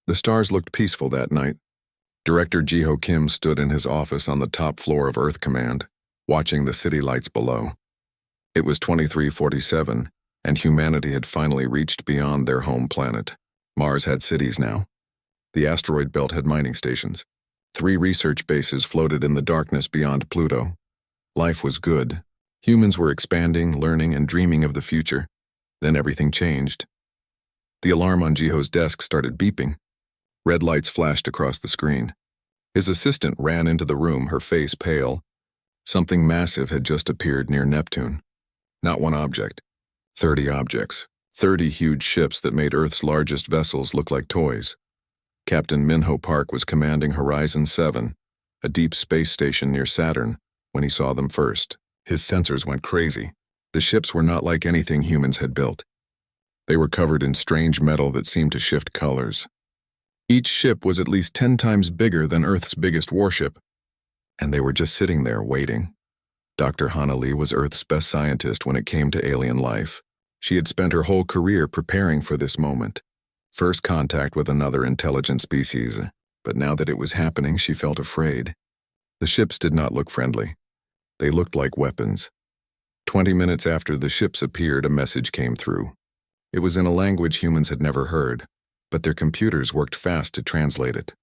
The stars looked peaceful that night. Director Jiho Kim stood in his office on the top floor of Earth Command, watching the city lights below. It was 2347, and humanity had finally reached beyond their home planet. Mars had cities now. The asteroid belt had mining stations. 3 research bases floated in the darkness beyond Pluto. Life was good. Humans were expanding, learning, and dreaming of the future. Then everything changed. The alarm on Jiho's desk started beeping. Red lights flashed across the screen. His assistant ran into the room, her face pale. Something massive had just appeared near Neptune. Not one object. 30 objects. 30 huge ships that made Earth's largest vessels look like toys. Captain Minho Park was commanding Horizon 7, a deep space station near Saturn, when he saw them first. His sensors went crazy. The ships were not like anything humans had built. They were covered in strange metal that seemed to shift colors. Each ship was at least 10 times bigger than Earth's biggest warship, and they were just sitting there waiting. Dr. Hana Lee was Earth's best scientist when it came to alien life. She had spent her whole career preparing for this moment. First contact with another intelligent species, but now that it was happening, she felt afraid. The ships did not look friendly. They looked like weapons. 20 minutes after the ships appeared, a message came through. It was in a language humans had never heard, but their computers worked fast to translate it.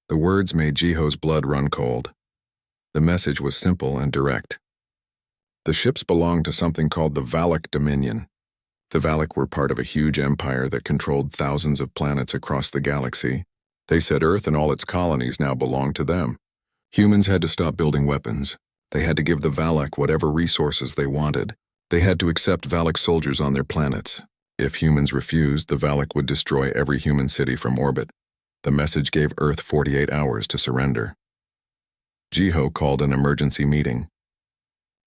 The words made Jiho's blood run cold. The message was simple and direct. The ships belonged to something called the Valak Dominion. The Valak were part of a huge empire that controlled thousands of planets across the galaxy. They said Earth and all its colonies now belonged to them. Humans had to stop building weapons. They had to give the Valak whatever resources they wanted. They had to accept Valak soldiers on their planets. If humans refused, the Valak would destroy every human city from orbit. The message gave Earth 48 hours to surrender. Jiho called an emergency meeting.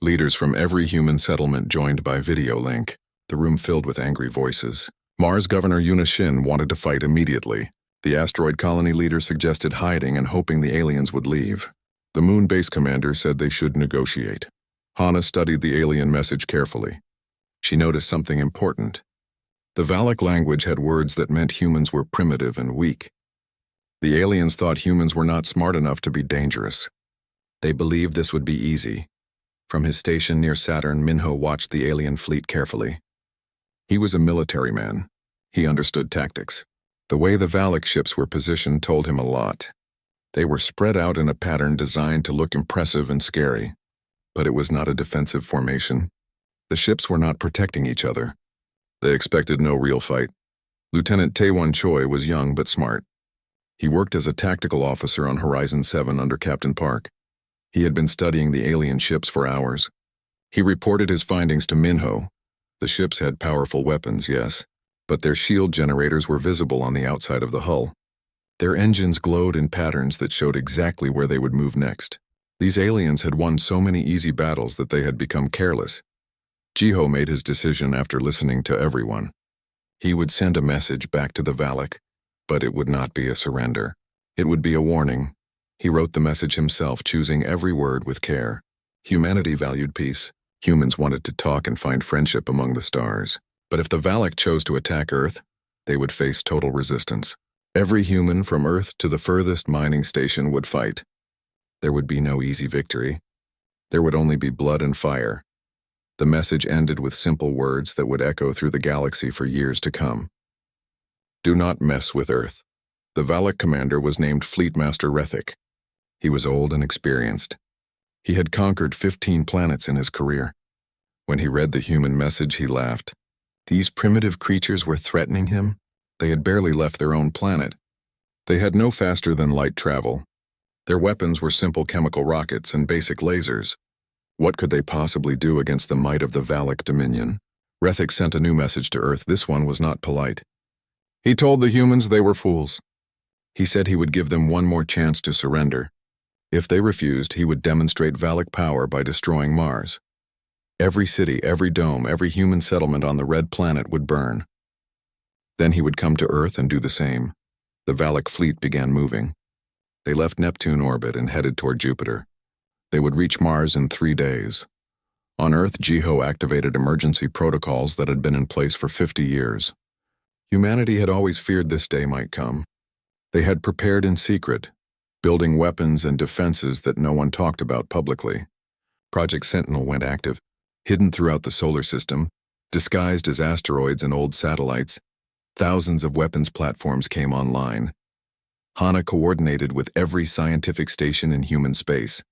Leaders from every human settlement joined by video link. The room filled with angry voices. Mars Governor Yuna Shin wanted to fight immediately. The asteroid colony leader suggested hiding and hoping the aliens would leave. The moon base commander said they should negotiate. Hana studied the alien message carefully. She noticed something important. The Valak language had words that meant humans were primitive and weak. The aliens thought humans were not smart enough to be dangerous. They believed this would be easy. From his station near Saturn, Minho watched the alien fleet carefully. He was a military man. He understood tactics. The way the Valak ships were positioned told him a lot. They were spread out in a pattern designed to look impressive and scary. But it was not a defensive formation. The ships were not protecting each other. They expected no real fight. Lieutenant Taewon Choi was young but smart. He worked as a tactical officer on Horizon 7 under Captain Park. He had been studying the alien ships for hours. He reported his findings to Minho. The ships had powerful weapons, yes, but their shield generators were visible on the outside of the hull. Their engines glowed in patterns that showed exactly where they would move next. These aliens had won so many easy battles that they had become careless. Jiho made his decision after listening to everyone. He would send a message back to the Valak, but it would not be a surrender. It would be a warning. He wrote the message himself, choosing every word with care. Humanity valued peace. Humans wanted to talk and find friendship among the stars. But if the Valak chose to attack Earth, they would face total resistance. Every human from Earth to the furthest mining station would fight. There would be no easy victory. There would only be blood and fire. The message ended with simple words that would echo through the galaxy for years to come. Do not mess with Earth. The Valak commander was named Fleetmaster Rethik. He was old and experienced. He had conquered 15 planets in his career. When he read the human message, he laughed. These primitive creatures were threatening him? They had barely left their own planet. They had no faster-than-light travel. Their weapons were simple chemical rockets and basic lasers. What could they possibly do against the might of the Valak Dominion? Rethik sent a new message to Earth. This one was not polite. He told the humans they were fools. He said he would give them one more chance to surrender. If they refused, he would demonstrate Valak power by destroying Mars. Every city, every dome, every human settlement on the Red Planet would burn. Then he would come to Earth and do the same. The Valak fleet began moving. They left Neptune orbit and headed toward Jupiter. They would reach Mars in 3 days. On Earth, Jiho activated emergency protocols that had been in place for 50 years. Humanity had always feared this day might come. They had prepared in secret, building weapons and defenses that no one talked about publicly. Project Sentinel went active, hidden throughout the solar system, disguised as asteroids and old satellites. Thousands of weapons platforms came online. HANA coordinated with every scientific station in human space.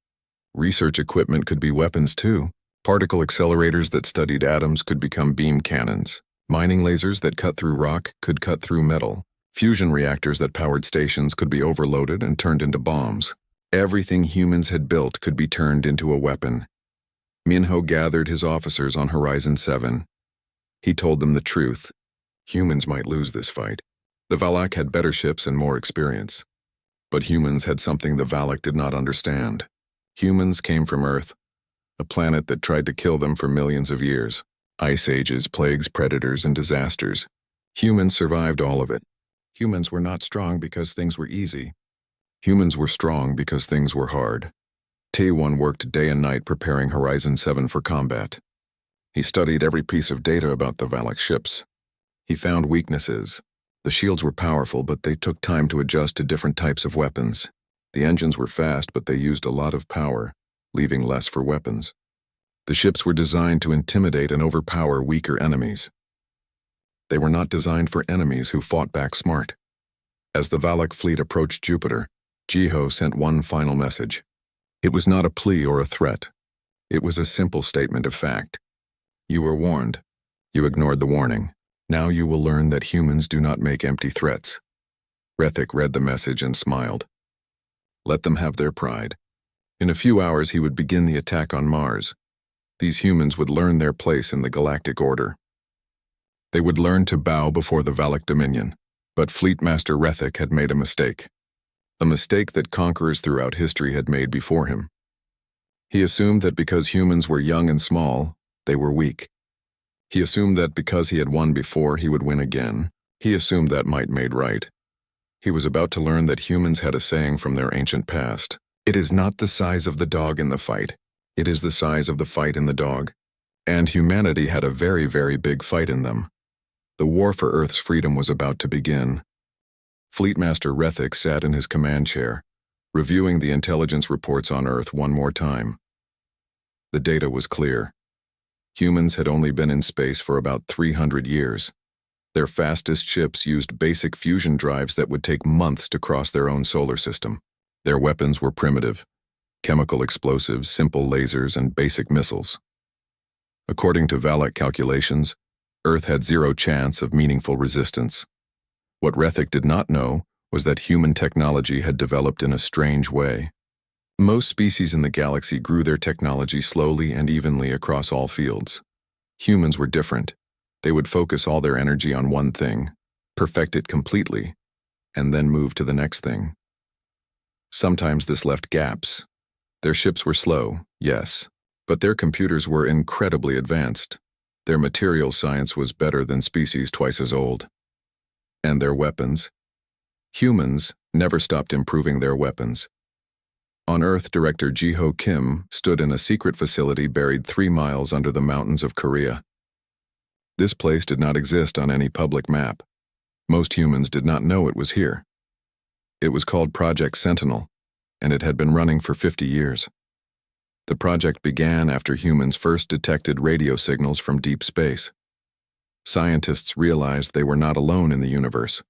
Research equipment could be weapons too. Particle accelerators that studied atoms could become beam cannons. Mining lasers that cut through rock could cut through metal. Fusion reactors that powered stations could be overloaded and turned into bombs. Everything humans had built could be turned into a weapon. Minho gathered his officers on Horizon 7. He told them the truth. Humans might lose this fight. The Valak had better ships and more experience. But humans had something the Valak did not understand. Humans came from Earth, a planet that tried to kill them for millions of years. Ice ages, plagues, predators, and disasters. Humans survived all of it. Humans were not strong because things were easy. Humans were strong because things were hard. T1 worked day and night preparing Horizon 7 for combat. He studied every piece of data about the Valak ships. He found weaknesses. The shields were powerful, but they took time to adjust to different types of weapons. The engines were fast, but they used a lot of power, leaving less for weapons. The ships were designed to intimidate and overpower weaker enemies. They were not designed for enemies who fought back smart. As the Valak fleet approached Jupiter, Jiho sent one final message. It was not a plea or a threat. It was a simple statement of fact. You were warned. You ignored the warning. Now you will learn that humans do not make empty threats. Rethik read the message and smiled. Let them have their pride. In a few hours he would begin the attack on Mars. These humans would learn their place in the galactic order. They would learn to bow before the Valak Dominion, but Fleet Master Rethik had made a mistake. A mistake that conquerors throughout history had made before him. He assumed that because humans were young and small, they were weak. He assumed that because he had won before, he would win again. He assumed that might made right. He was about to learn that humans had a saying from their ancient past. It is not the size of the dog in the fight. It is the size of the fight in the dog. And humanity had a very, very big fight in them. The war for Earth's freedom was about to begin. Fleetmaster Rethik sat in his command chair, reviewing the intelligence reports on Earth one more time. The data was clear. Humans had only been in space for about 300 years. Their fastest ships used basic fusion drives that would take months to cross their own solar system. Their weapons were primitive. Chemical explosives, simple lasers, and basic missiles. According to Valak calculations, Earth had zero chance of meaningful resistance. What Rethik did not know was that human technology had developed in a strange way. Most species in the galaxy grew their technology slowly and evenly across all fields. Humans were different. They would focus all their energy on one thing, perfect it completely, and then move to the next thing. Sometimes this left gaps. Their ships were slow, yes, but their computers were incredibly advanced. Their material science was better than species twice as old. And their weapons? Humans never stopped improving their weapons. On Earth, Director Jiho Kim stood in a secret facility buried 3 miles under the mountains of Korea. This place did not exist on any public map. Most humans did not know it was here. It was called Project Sentinel, and it had been running for 50 years. The project began after humans first detected radio signals from deep space. Scientists realized they were not alone in the universe.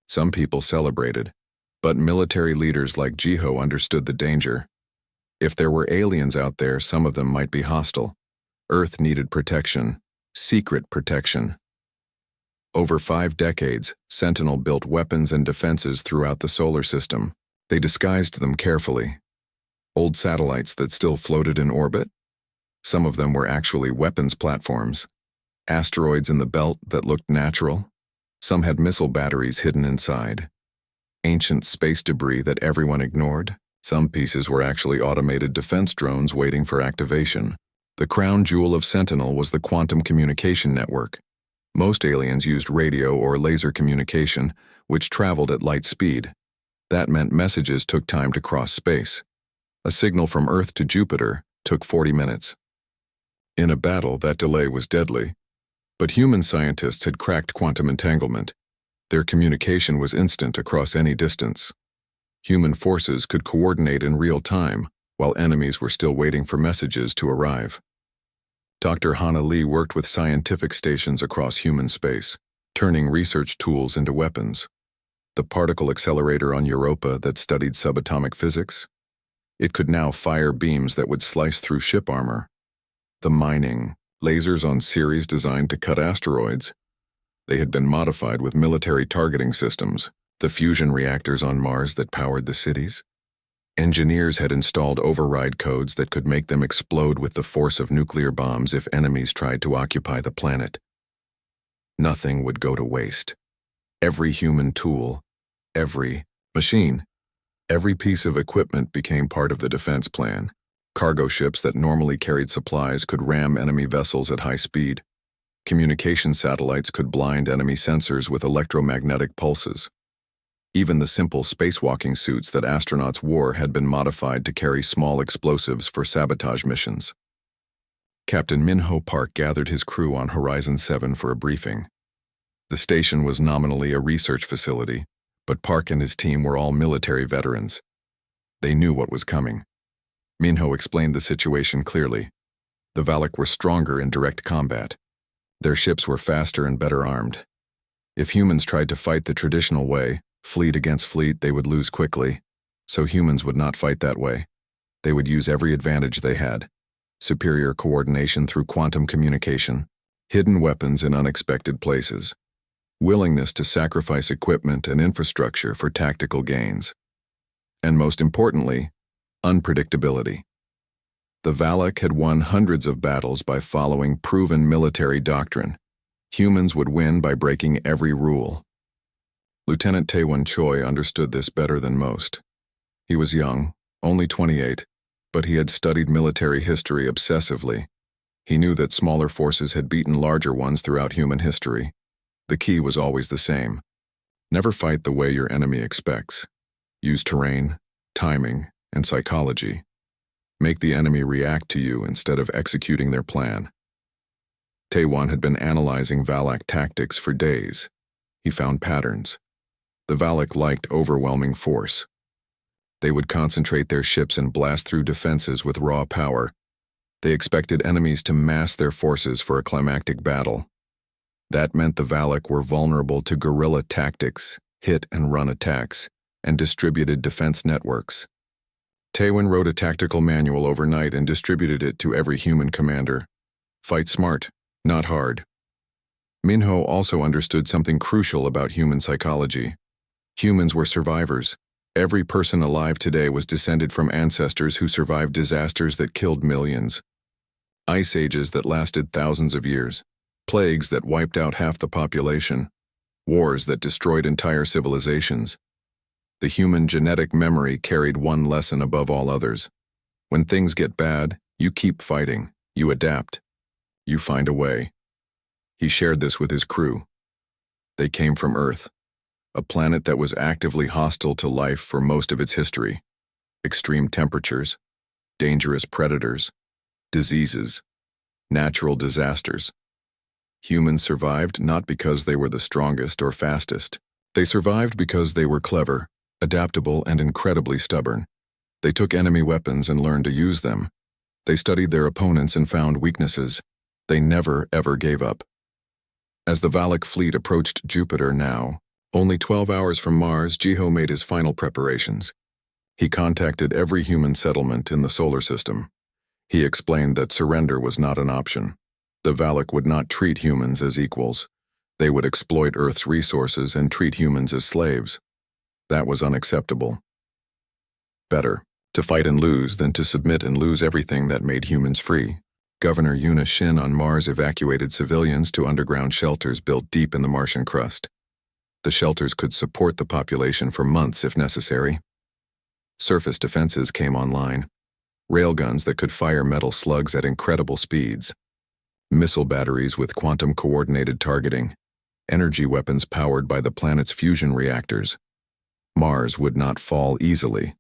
Some people celebrated, but military leaders like Jiho understood the danger. If there were aliens out there, some of them might be hostile. Earth needed protection, secret protection. Over 5 decades, Sentinel built weapons and defenses throughout the solar system. They disguised them carefully. Old satellites that still floated in orbit. Some of them were actually weapons platforms. Asteroids in the belt that looked natural. Some had missile batteries hidden inside. Ancient space debris that everyone ignored. Some pieces were actually automated defense drones waiting for activation. The crown jewel of Sentinel was the quantum communication network. Most aliens used radio or laser communication, which traveled at light speed. That meant messages took time to cross space. A signal from Earth to Jupiter took 40 minutes. In a battle, that delay was deadly. But human scientists had cracked quantum entanglement. Their communication was instant across any distance. Human forces could coordinate in real time, while enemies were still waiting for messages to arrive. Dr. Hana Lee worked with scientific stations across human space, turning research tools into weapons. The particle accelerator on Europa that studied subatomic physics, it could now fire beams that would slice through ship armor. The mining lasers on Ceres designed to cut asteroids. They had been modified with military targeting systems, the fusion reactors on Mars that powered the cities. Engineers had installed override codes that could make them explode with the force of nuclear bombs if enemies tried to occupy the planet. Nothing would go to waste. Every human tool, every machine, every piece of equipment became part of the defense plan. Cargo ships that normally carried supplies could ram enemy vessels at high speed. Communication satellites could blind enemy sensors with electromagnetic pulses. Even the simple spacewalking suits that astronauts wore had been modified to carry small explosives for sabotage missions. Captain Min-ho Park gathered his crew on Horizon 7 for a briefing. The station was nominally a research facility, but Park and his team were all military veterans. They knew what was coming. Min-ho explained the situation clearly. The Valak were stronger in direct combat. Their ships were faster and better armed. If humans tried to fight the traditional way, fleet against fleet, they would lose quickly. So humans would not fight that way. They would use every advantage they had. Superior coordination through quantum communication, hidden weapons in unexpected places, willingness to sacrifice equipment and infrastructure for tactical gains. And most importantly, unpredictability. The Valak had won hundreds of battles by following proven military doctrine. Humans would win by breaking every rule. Lieutenant Taewon Choi understood this better than most. He was young, only 28, but he had studied military history obsessively. He knew that smaller forces had beaten larger ones throughout human history. The key was always the same. Never fight the way your enemy expects. Use terrain, timing, and psychology. Make the enemy react to you instead of executing their plan. Taewon had been analyzing Valak tactics for days. He found patterns. The Valak liked overwhelming force. They would concentrate their ships and blast through defenses with raw power. They expected enemies to mass their forces for a climactic battle. That meant the Valak were vulnerable to guerrilla tactics, hit-and-run attacks, and distributed defense networks. Taewon wrote a tactical manual overnight and distributed it to every human commander. Fight smart, not hard. Min-ho also understood something crucial about human psychology. Humans were survivors. Every person alive today was descended from ancestors who survived disasters that killed millions. Ice ages that lasted thousands of years. Plagues that wiped out half the population. Wars that destroyed entire civilizations. The human genetic memory carried one lesson above all others. When things get bad, you keep fighting. You adapt. You find a way. He shared this with his crew. They came from Earth, a planet that was actively hostile to life for most of its history. Extreme temperatures, dangerous predators, diseases, natural disasters. Humans survived not because they were the strongest or fastest. They survived because they were clever, adaptable, and incredibly stubborn. They took enemy weapons and learned to use them. They studied their opponents and found weaknesses. They never, ever gave up. As the Valak fleet approached Jupiter now, only 12 hours from Mars, Jiho made his final preparations. He contacted every human settlement in the solar system. He explained that surrender was not an option. The Valak would not treat humans as equals. They would exploit Earth's resources and treat humans as slaves. That was unacceptable. Better to fight and lose than to submit and lose everything that made humans free. Governor Yuna Shin on Mars evacuated civilians to underground shelters built deep in the Martian crust. The shelters could support the population for months if necessary. Surface defenses came online. Railguns that could fire metal slugs at incredible speeds. Missile batteries with quantum-coordinated targeting. Energy weapons powered by the planet's fusion reactors. Mars would not fall easily.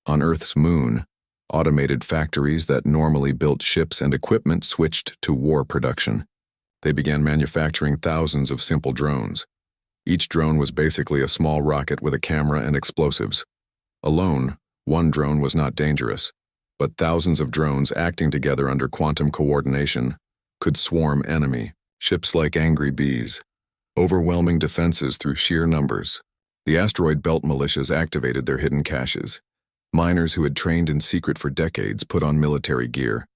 On Earth's moon, automated factories that normally built ships and equipment switched to war production. They began manufacturing thousands of simple drones. Each drone was basically a small rocket with a camera and explosives. Alone, one drone was not dangerous, but thousands of drones acting together under quantum coordination could swarm enemy ships like angry bees, overwhelming defenses through sheer numbers. The asteroid belt militias activated their hidden caches. Miners who had trained in secret for decades put on military gear.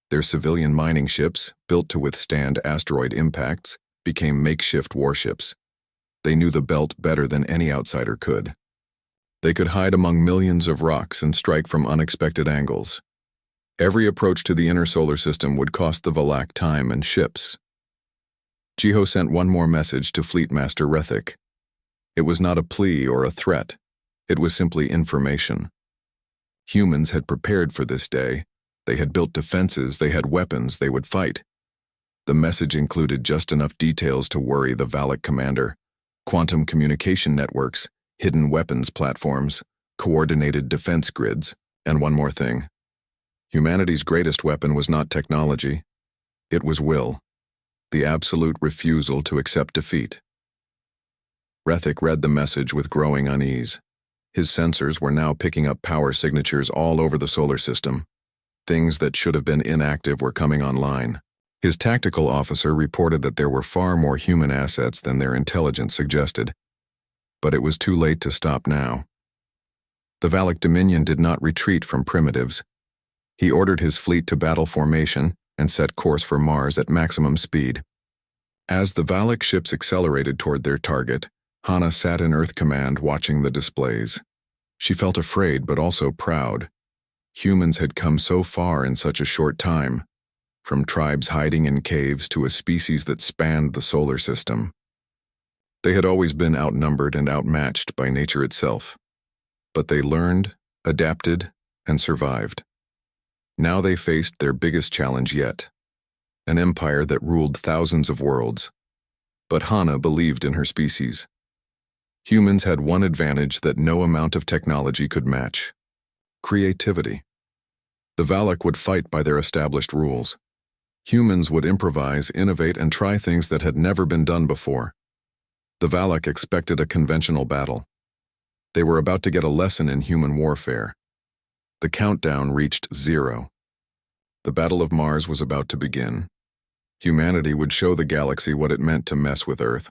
Their civilian mining ships, built to withstand asteroid impacts, became makeshift warships. They knew the belt better than any outsider could. They could hide among millions of rocks and strike from unexpected angles. Every approach to the inner solar system would cost the Valak time and ships. Jiho sent one more message to Fleet Master Rethik. It was not a plea or a threat. It was simply information. Humans had prepared for this day. They had built defenses, they had weapons, they would fight. The message included just enough details to worry the Valak commander. Quantum communication networks, hidden weapons platforms, coordinated defense grids, and one more thing. Humanity's greatest weapon was not technology. It was will. The absolute refusal to accept defeat. Rethik read the message with growing unease. His sensors were now picking up power signatures all over the solar system. Things that should have been inactive were coming online. His tactical officer reported that there were far more human assets than their intelligence suggested. But it was too late to stop now. The Valak Dominion did not retreat from primitives. He ordered his fleet to battle formation and set course for Mars at maximum speed. As the Valak ships accelerated toward their target, Hana sat in Earth Command watching the displays. She felt afraid but also proud. Humans had come so far in such a short time, from tribes hiding in caves to a species that spanned the solar system. They had always been outnumbered and outmatched by nature itself. But they learned, adapted, and survived. Now they faced their biggest challenge yet, an empire that ruled thousands of worlds. But Hana believed in her species. Humans had one advantage that no amount of technology could match: creativity. The Valak would fight by their established rules. Humans would improvise, innovate, and try things that had never been done before. The Valak expected a conventional battle. They were about to get a lesson in human warfare. The countdown reached 0. The Battle of Mars was about to begin. Humanity would show the galaxy what it meant to mess with Earth.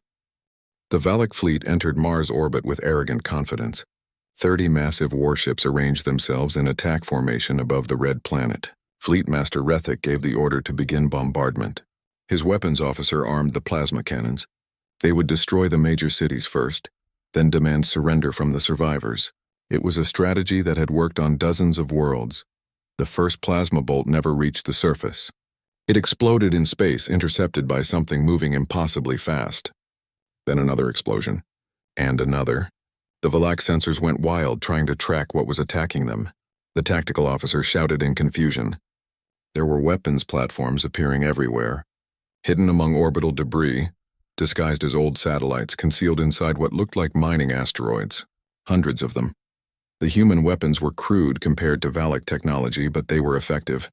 The Valak fleet entered Mars orbit with arrogant confidence. 30 massive warships arranged themselves in attack formation above the red planet. Fleet Master Rethik gave the order to begin bombardment. His weapons officer armed the plasma cannons. They would destroy the major cities first, then demand surrender from the survivors. It was a strategy that had worked on dozens of worlds. The first plasma bolt never reached the surface. It exploded in space, intercepted by something moving impossibly fast. Then another explosion. And another. The Valak sensors went wild, trying to track what was attacking them. The tactical officer shouted in confusion. There were weapons platforms appearing everywhere, hidden among orbital debris, disguised as old satellites concealed inside what looked like mining asteroids. Hundreds of them. The human weapons were crude compared to Valak technology, but they were effective.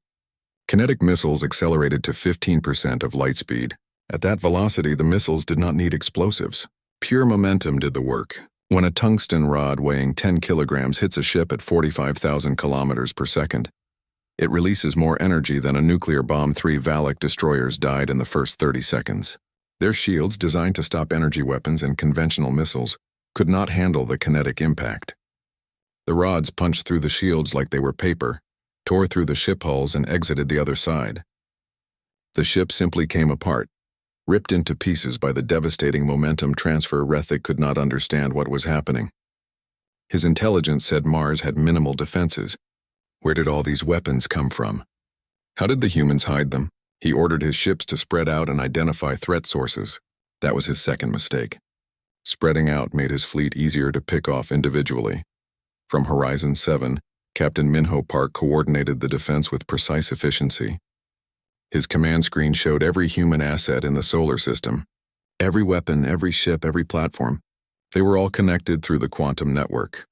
Kinetic missiles accelerated to 15% of light speed. At that velocity, the missiles did not need explosives. Pure momentum did the work. When a tungsten rod weighing 10 kilograms hits a ship at 45,000 kilometers per second, it releases more energy than a nuclear bomb. 3 Valak destroyers died in the first 30 seconds. Their shields, designed to stop energy weapons and conventional missiles, could not handle the kinetic impact. The rods punched through the shields like they were paper, tore through the ship hulls, and exited the other side. The ship simply came apart, ripped into pieces by the devastating momentum transfer. Rethik could not understand what was happening. His intelligence said Mars had minimal defenses. Where did all these weapons come from? How did the humans hide them? He ordered his ships to spread out and identify threat sources. That was his second mistake. Spreading out made his fleet easier to pick off individually. From Horizon 7, Captain Minho Park coordinated the defense with precise efficiency. His command screen showed every human asset in the solar system. Every weapon, every ship, every platform. They were all connected through the quantum network,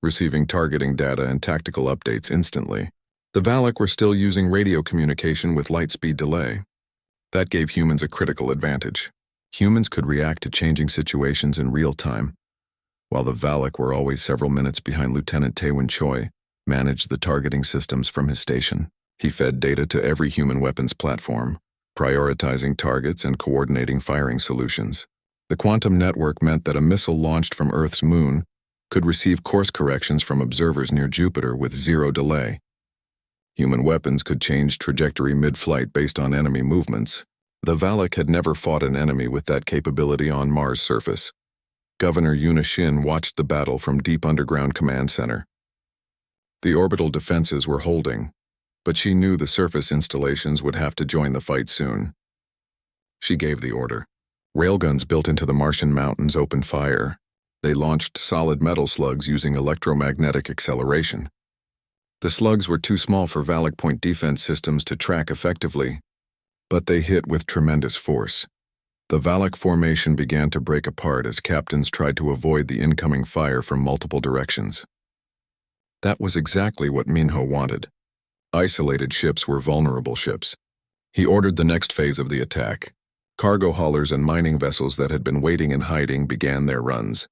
receiving targeting data and tactical updates instantly. The Valak were still using radio communication with light speed delay. That gave humans a critical advantage. Humans could react to changing situations in real time, while the Valak were always several minutes behind. Lieutenant Taewon Choi managed the targeting systems from his station. He fed data to every human weapons platform, prioritizing targets and coordinating firing solutions. The quantum network meant that a missile launched from Earth's moon could receive course corrections from observers near Jupiter with zero delay. Human weapons could change trajectory mid-flight based on enemy movements. The Valak had never fought an enemy with that capability on Mars' surface. Governor Yuna Shin watched the battle from deep underground command center. The orbital defenses were holding, but she knew the surface installations would have to join the fight soon. She gave the order. Railguns built into the Martian mountains opened fire. They launched solid metal slugs using electromagnetic acceleration. The slugs were too small for Valak point defense systems to track effectively, but they hit with tremendous force. The Valak formation began to break apart as captains tried to avoid the incoming fire from multiple directions. That was exactly what Minho wanted. Isolated ships were vulnerable ships. He ordered the next phase of the attack. Cargo haulers and mining vessels that had been waiting in hiding began their runs.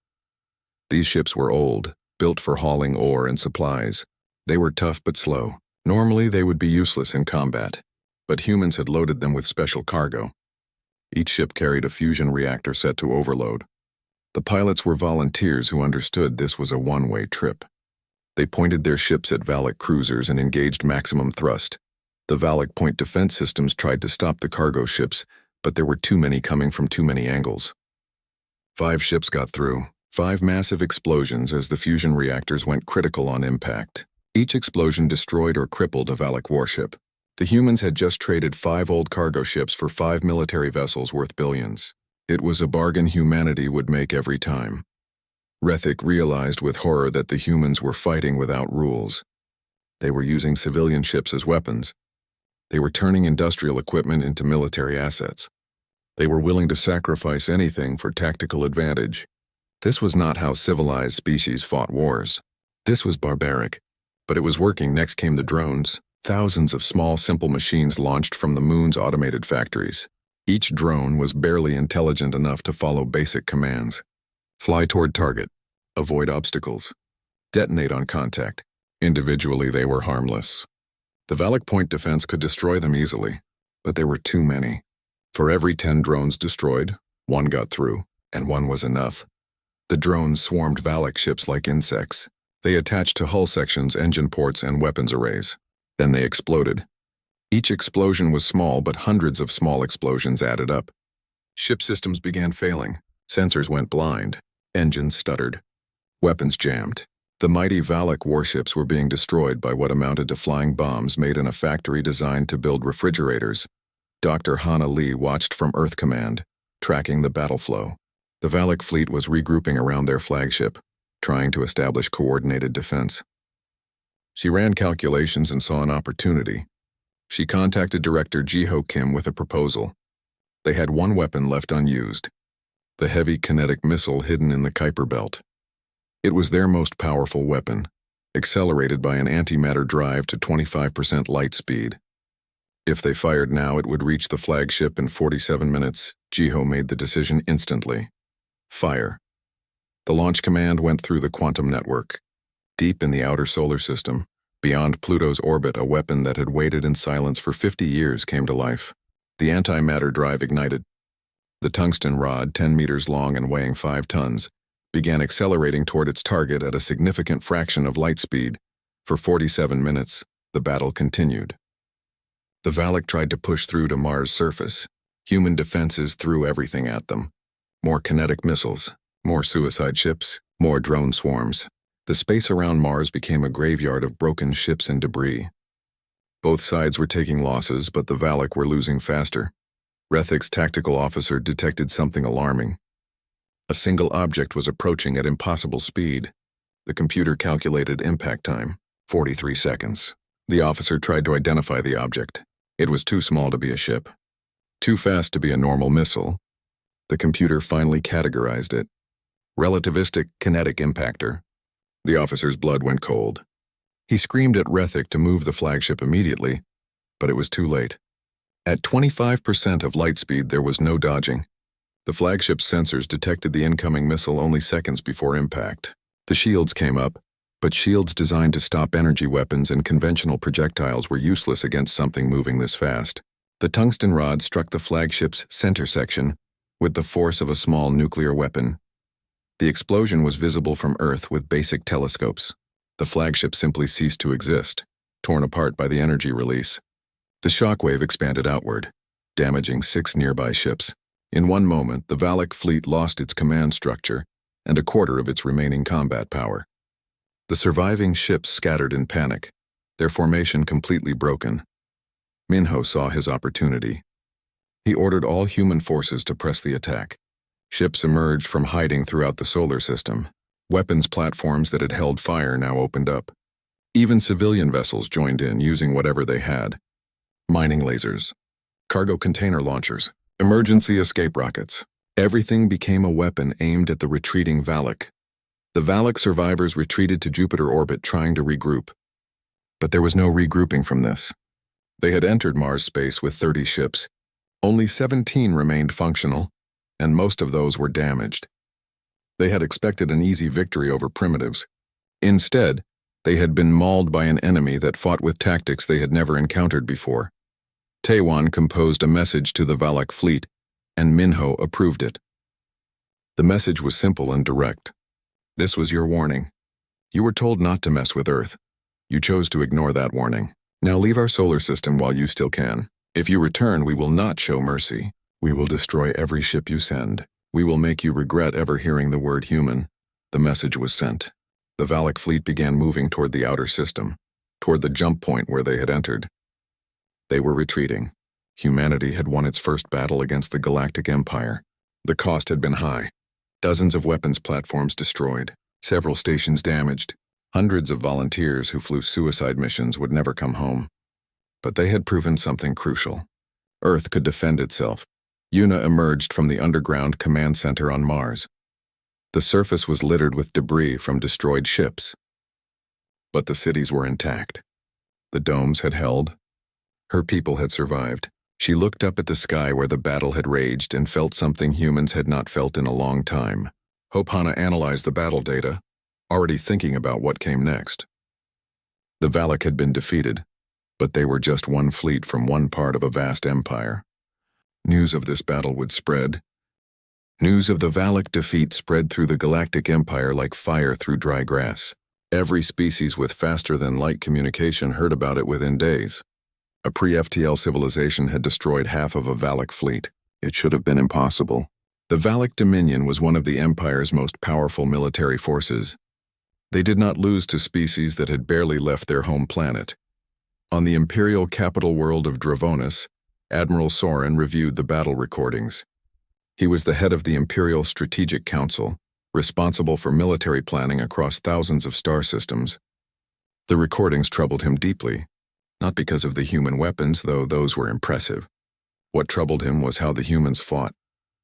These ships were old, built for hauling ore and supplies. They were tough but slow. Normally they would be useless in combat, but humans had loaded them with special cargo. Each ship carried a fusion reactor set to overload. The pilots were volunteers who understood this was a one-way trip. They pointed their ships at Valak cruisers and engaged maximum thrust. The Valak point defense systems tried to stop the cargo ships, but there were too many coming from too many angles. 5 ships got through. 5 massive explosions as the fusion reactors went critical on impact. Each explosion destroyed or crippled a Valak warship. The humans had just traded 5 old cargo ships for 5 military vessels worth billions. It was a bargain humanity would make every time. Rethik realized with horror that the humans were fighting without rules. They were using civilian ships as weapons. They were turning industrial equipment into military assets. They were willing to sacrifice anything for tactical advantage. This was not how civilized species fought wars. This was barbaric. But it was working. Next came the drones. Thousands of small, simple machines launched from the moon's automated factories. Each drone was barely intelligent enough to follow basic commands. Fly toward target. Avoid obstacles. Detonate on contact. Individually, they were harmless. The Valak point defense could destroy them easily, but there were too many. For every 10 drones destroyed, 1 got through, and 1 was enough. The drones swarmed Valak ships like insects. They attached to hull sections, engine ports, and weapons arrays. Then they exploded. Each explosion was small, but hundreds of small explosions added up. Ship systems began failing. Sensors went blind. Engines stuttered. Weapons jammed. The mighty Valak warships were being destroyed by what amounted to flying bombs made in a factory designed to build refrigerators. Dr. Hana Lee watched from Earth Command, tracking the battle flow. The Valak fleet was regrouping around their flagship, trying to establish coordinated defense. She ran calculations and saw an opportunity. She contacted Director Ji-ho Kim with a proposal. They had 1 weapon left unused, the heavy kinetic missile hidden in the Kuiper Belt. It was their most powerful weapon, accelerated by an antimatter drive to 25% light speed. If they fired now, it would reach the flagship in 47 minutes. Ji-ho made the decision instantly. Fire. The launch command went through the quantum network. Deep in the outer solar system, beyond Pluto's orbit, a weapon that had waited in silence for 50 years came to life. The antimatter drive ignited. The tungsten rod, 10 meters long and weighing 5 tons, began accelerating toward its target at a significant fraction of light speed. For 47 minutes, the battle continued. The Valak tried to push through to Mars' surface. Human defenses threw everything at them. More kinetic missiles, more suicide ships, more drone swarms. The space around Mars became a graveyard of broken ships and debris. Both sides were taking losses, but the Valak were losing faster. Rethik's tactical officer detected something alarming. A single object was approaching at impossible speed. The computer calculated impact time, 43 seconds. The officer tried to identify the object. It was too small to be a ship, too fast to be a normal missile. The computer finally categorized it. Relativistic kinetic impactor. The officer's blood went cold. He screamed at Rethik to move the flagship immediately, but it was too late. At 25% of light speed, there was no dodging. The flagship's sensors detected the incoming missile only seconds before impact. The shields came up, but shields designed to stop energy weapons and conventional projectiles were useless against something moving this fast. The tungsten rod struck the flagship's center section with the force of a small nuclear weapon. The explosion was visible from Earth with basic telescopes. The flagship simply ceased to exist, torn apart by the energy release. The shockwave expanded outward, damaging 6 nearby ships. In one moment, the Valak fleet lost its command structure and a quarter of its remaining combat power. The surviving ships scattered in panic, their formation completely broken. Minho saw his opportunity. He ordered all human forces to press the attack. Ships emerged from hiding throughout the solar system. Weapons platforms that had held fire now opened up. Even civilian vessels joined in, using whatever they had. Mining lasers, cargo container launchers, emergency escape rockets. Everything became a weapon aimed at the retreating Valak. The Valak survivors retreated to Jupiter orbit trying to regroup. But there was no regrouping from this. They had entered Mars space with 30 ships. Only 17 remained functional, and most of those were damaged. They had expected an easy victory over primitives. Instead, they had been mauled by an enemy that fought with tactics they had never encountered before. Taiwan composed a message to the Valak fleet, and Minho approved it. The message was simple and direct. This was your warning. You were told not to mess with Earth. You chose to ignore that warning. Now leave our solar system while you still can. If you return, we will not show mercy. We will destroy every ship you send. We will make you regret ever hearing the word human. The message was sent. The Valak fleet began moving toward the outer system, toward the jump point where they had entered. They were retreating. Humanity had won its first battle against the Galactic Empire. The cost had been high. Dozens of weapons platforms destroyed, several stations damaged. Hundreds of volunteers who flew suicide missions would never come home. But they had proven something crucial. Earth could defend itself. Una emerged from the underground command center on Mars. The surface was littered with debris from destroyed ships. But the cities were intact. The domes had held. Her people had survived. She looked up at the sky where the battle had raged and felt something humans had not felt in a long time. Hopana analyzed the battle data, already thinking about what came next. The Valak had been defeated, but they were just one fleet from one part of a vast empire. News of this battle would spread. News of the Valak defeat spread through the Galactic Empire like fire through dry grass. Every species with faster-than-light communication heard about it within days. A pre-FTL civilization had destroyed half of a Valak fleet. It should have been impossible. The Valak Dominion was one of the Empire's most powerful military forces. They did not lose to species that had barely left their home planet. On the imperial capital world of Dravonis, Admiral Soren reviewed the battle recordings. He was the head of the Imperial Strategic Council, responsible for military planning across thousands of star systems. The recordings troubled him deeply, not because of the human weapons, though those were impressive. What troubled him was how the humans fought.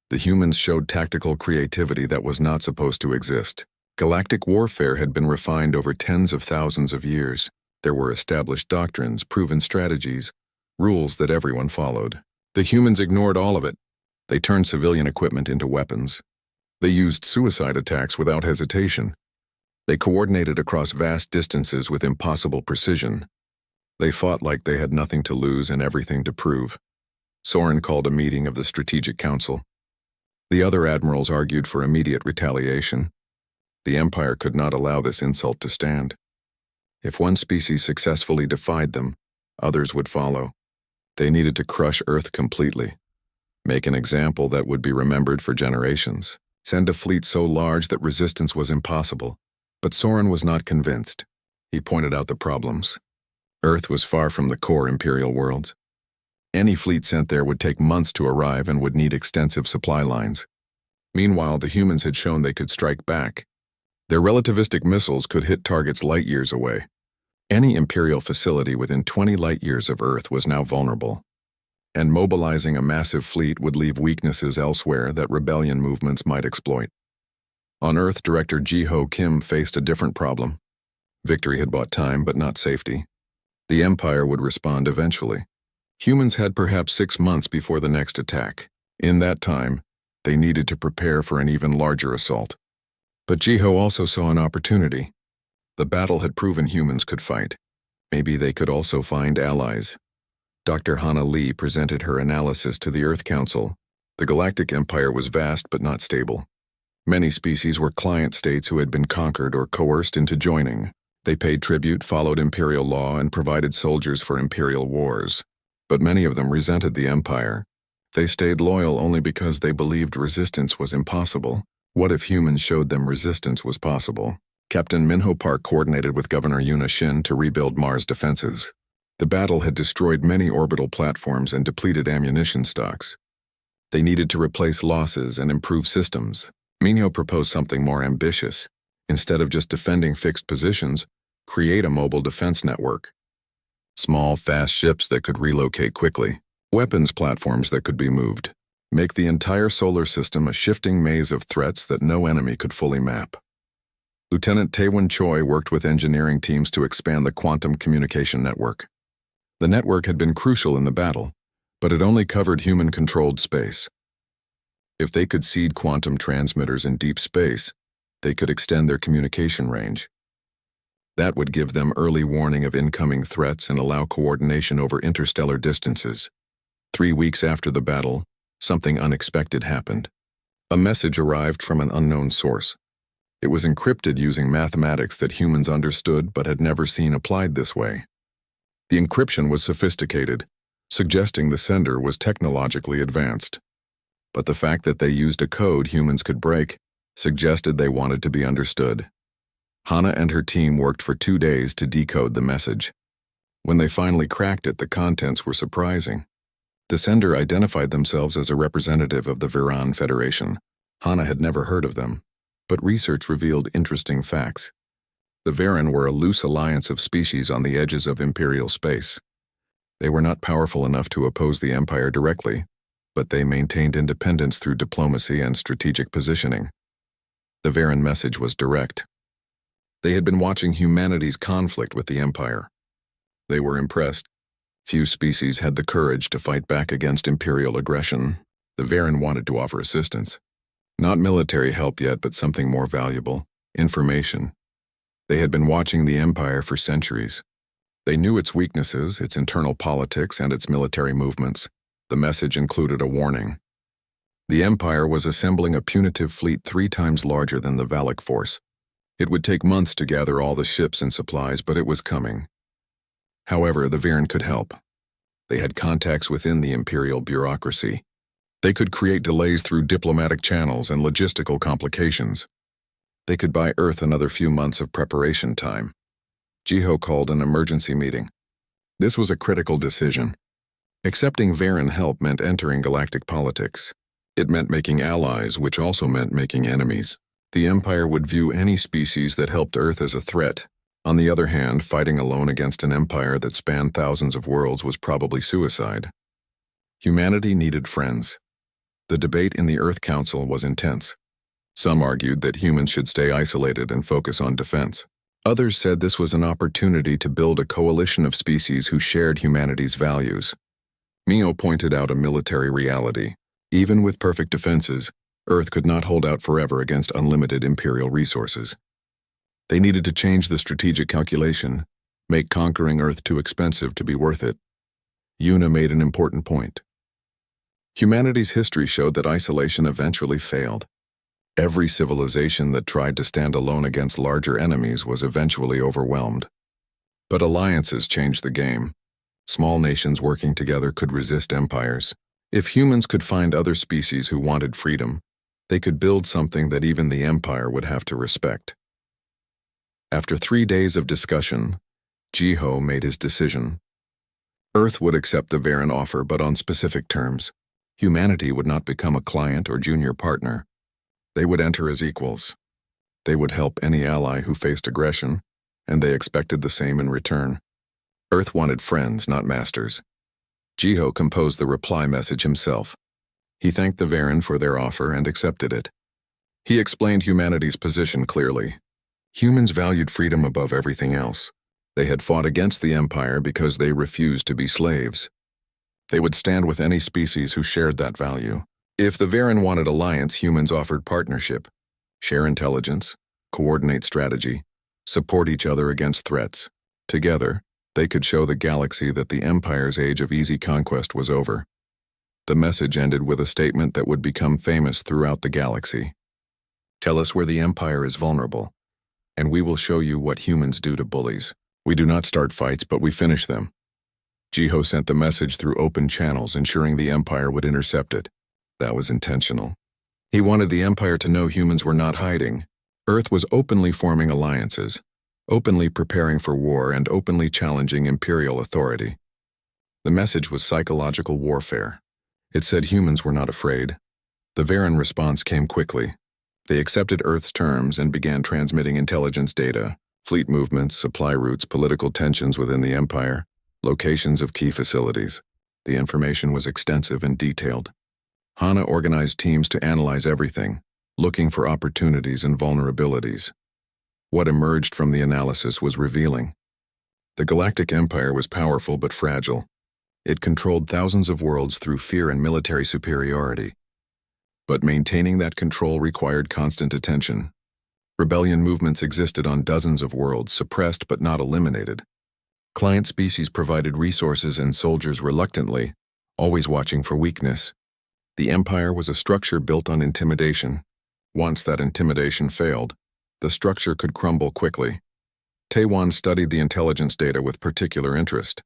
The humans showed tactical creativity that was not supposed to exist. Galactic warfare had been refined over tens of thousands of years. There were established doctrines, proven strategies, rules that everyone followed. The humans ignored all of it. They turned civilian equipment into weapons. They used suicide attacks without hesitation. They coordinated across vast distances with impossible precision. They fought like they had nothing to lose and everything to prove. Soren called a meeting of the Strategic Council. The other admirals argued for immediate retaliation. The Empire could not allow this insult to stand. If one species successfully defied them, others would follow. They needed to crush Earth completely. Make an example that would be remembered for generations. Send a fleet so large that resistance was impossible. But Soren was not convinced. He pointed out the problems. Earth was far from the core Imperial worlds. Any fleet sent there would take months to arrive and would need extensive supply lines. Meanwhile, the humans had shown they could strike back. Their relativistic missiles could hit targets light years away. Any Imperial facility within 20 light years of Earth was now vulnerable. And mobilizing a massive fleet would leave weaknesses elsewhere that rebellion movements might exploit. On Earth, Director Ji-Ho Kim faced a different problem. Victory had bought time, but not safety. The Empire would respond eventually. Humans had perhaps 6 months before the next attack. In that time, they needed to prepare for an even larger assault. But Jiho also saw an opportunity. The battle had proven humans could fight. Maybe they could also find allies. Dr. Hana Lee presented her analysis to the Earth Council. The Galactic Empire was vast but not stable. Many species were client states who had been conquered or coerced into joining. They paid tribute, followed imperial law, and provided soldiers for imperial wars. But many of them resented the empire. They stayed loyal only because they believed resistance was impossible. What if humans showed them resistance was possible? Captain Minho Park coordinated with Governor Yuna Shin to rebuild Mars' defenses. The battle had destroyed many orbital platforms and depleted ammunition stocks. They needed to replace losses and improve systems. Minho proposed something more ambitious. Instead of just defending fixed positions, create a mobile defense network. Small, fast ships that could relocate quickly. Weapons platforms that could be moved. Make the entire solar system a shifting maze of threats that no enemy could fully map. Lieutenant Taewon Choi worked with engineering teams to expand the quantum communication network. The network had been crucial in the battle, but it only covered human-controlled space. If they could seed quantum transmitters in deep space, they could extend their communication range. That would give them early warning of incoming threats and allow coordination over interstellar distances. 3 weeks after the battle, something unexpected happened. A message arrived from an unknown source. It was encrypted using mathematics that humans understood but had never seen applied this way. The encryption was sophisticated, suggesting the sender was technologically advanced. But the fact that they used a code humans could break suggested they wanted to be understood. Hana and her team worked for 2 days to decode the message. When they finally cracked it, the contents were surprising. The sender identified themselves as a representative of the Viran Federation. Hana had never heard of them, but research revealed interesting facts. The Viran were a loose alliance of species on the edges of imperial space. They were not powerful enough to oppose the Empire directly, but they maintained independence through diplomacy and strategic positioning. The Viran message was direct. They had been watching humanity's conflict with the Empire. They were impressed. Few species had the courage to fight back against imperial aggression. The Viran wanted to offer assistance. Not military help yet, but something more valuable: information. They had been watching the Empire for centuries. They knew its weaknesses, its internal politics, and its military movements. The message included a warning. The Empire was assembling a punitive fleet 3 times larger than the Valak force. It would take months to gather all the ships and supplies, but it was coming. However, the Viran could help. They had contacts within the imperial bureaucracy. They could create delays through diplomatic channels and logistical complications. They could buy Earth another few months of preparation time. Jiho called an emergency meeting. This was a critical decision. Accepting Viran help meant entering galactic politics. It meant making allies, which also meant making enemies. The Empire would view any species that helped Earth as a threat. On the other hand, fighting alone against an empire that spanned thousands of worlds was probably suicide. Humanity needed friends. The debate in the Earth Council was intense. Some argued that humans should stay isolated and focus on defense. Others said this was an opportunity to build a coalition of species who shared humanity's values. Mio pointed out a military reality. Even with perfect defenses, Earth could not hold out forever against unlimited imperial resources. They needed to change the strategic calculation, make conquering Earth too expensive to be worth it. Yuna made an important point. Humanity's history showed that isolation eventually failed. Every civilization that tried to stand alone against larger enemies was eventually overwhelmed. But alliances changed the game. Small nations working together could resist empires. If humans could find other species who wanted freedom, they could build something that even the Empire would have to respect. After 3 days of discussion, Jiho made his decision. Earth would accept the Viran offer, but on specific terms. Humanity would not become a client or junior partner. They would enter as equals. They would help any ally who faced aggression, and they expected the same in return. Earth wanted friends, not masters. Jiho composed the reply message himself. He thanked the Viran for their offer and accepted it. He explained humanity's position clearly. Humans valued freedom above everything else. They had fought against the Empire because they refused to be slaves. They would stand with any species who shared that value. If the Varen wanted alliance, humans offered partnership, share intelligence, coordinate strategy, support each other against threats. Together, they could show the galaxy that the Empire's age of easy conquest was over. The message ended with a statement that would become famous throughout the galaxy. Tell us where the Empire is vulnerable, and we will show you what humans do to bullies. We do not start fights, but we finish them. Jiho sent the message through open channels, ensuring the Empire would intercept it. That was intentional. He wanted the Empire to know humans were not hiding. Earth was openly forming alliances, openly preparing for war, and openly challenging Imperial authority. The message was psychological warfare. It said humans were not afraid. The Varen response came quickly. They accepted Earth's terms and began transmitting intelligence data, fleet movements, supply routes, political tensions within the Empire, locations of key facilities. The information was extensive and detailed. Hana organized teams to analyze everything, looking for opportunities and vulnerabilities. What emerged from the analysis was revealing. The Galactic Empire was powerful but fragile. It controlled thousands of worlds through fear and military superiority. But maintaining that control required constant attention. Rebellion movements existed on dozens of worlds, suppressed but not eliminated. Client species provided resources and soldiers reluctantly, always watching for weakness. The Empire was a structure built on intimidation. Once that intimidation failed, the structure could crumble quickly. Taewon studied the intelligence data with particular interest.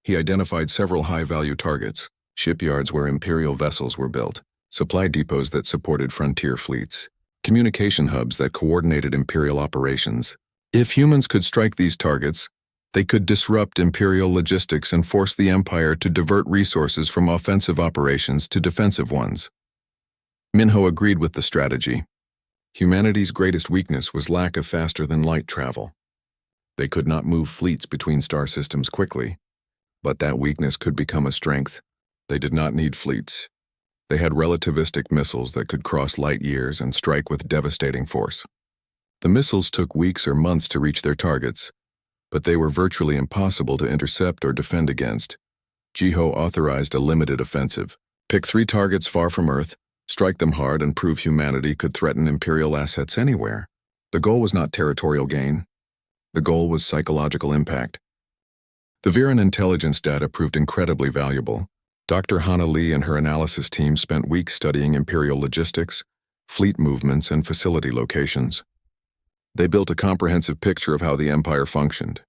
He identified several high-value targets, shipyards where Imperial vessels were built, supply depots that supported frontier fleets, communication hubs that coordinated Imperial operations. If humans could strike these targets, they could disrupt Imperial logistics and force the Empire to divert resources from offensive operations to defensive ones. Minho agreed with the strategy. Humanity's greatest weakness was lack of faster-than-light travel. They could not move fleets between star systems quickly, but that weakness could become a strength. They did not need fleets. They had relativistic missiles that could cross light years and strike with devastating force. The missiles took weeks or months to reach their targets, but they were virtually impossible to intercept or defend against. Jiho authorized a limited offensive. Pick 3 targets far from Earth, strike them hard, and prove humanity could threaten Imperial assets anywhere. The goal was not territorial gain. The goal was psychological impact. The Viren intelligence data proved incredibly valuable. Dr. Hana Lee and her analysis team spent weeks studying Imperial logistics, fleet movements, and facility locations. They built a comprehensive picture of how the Empire functioned.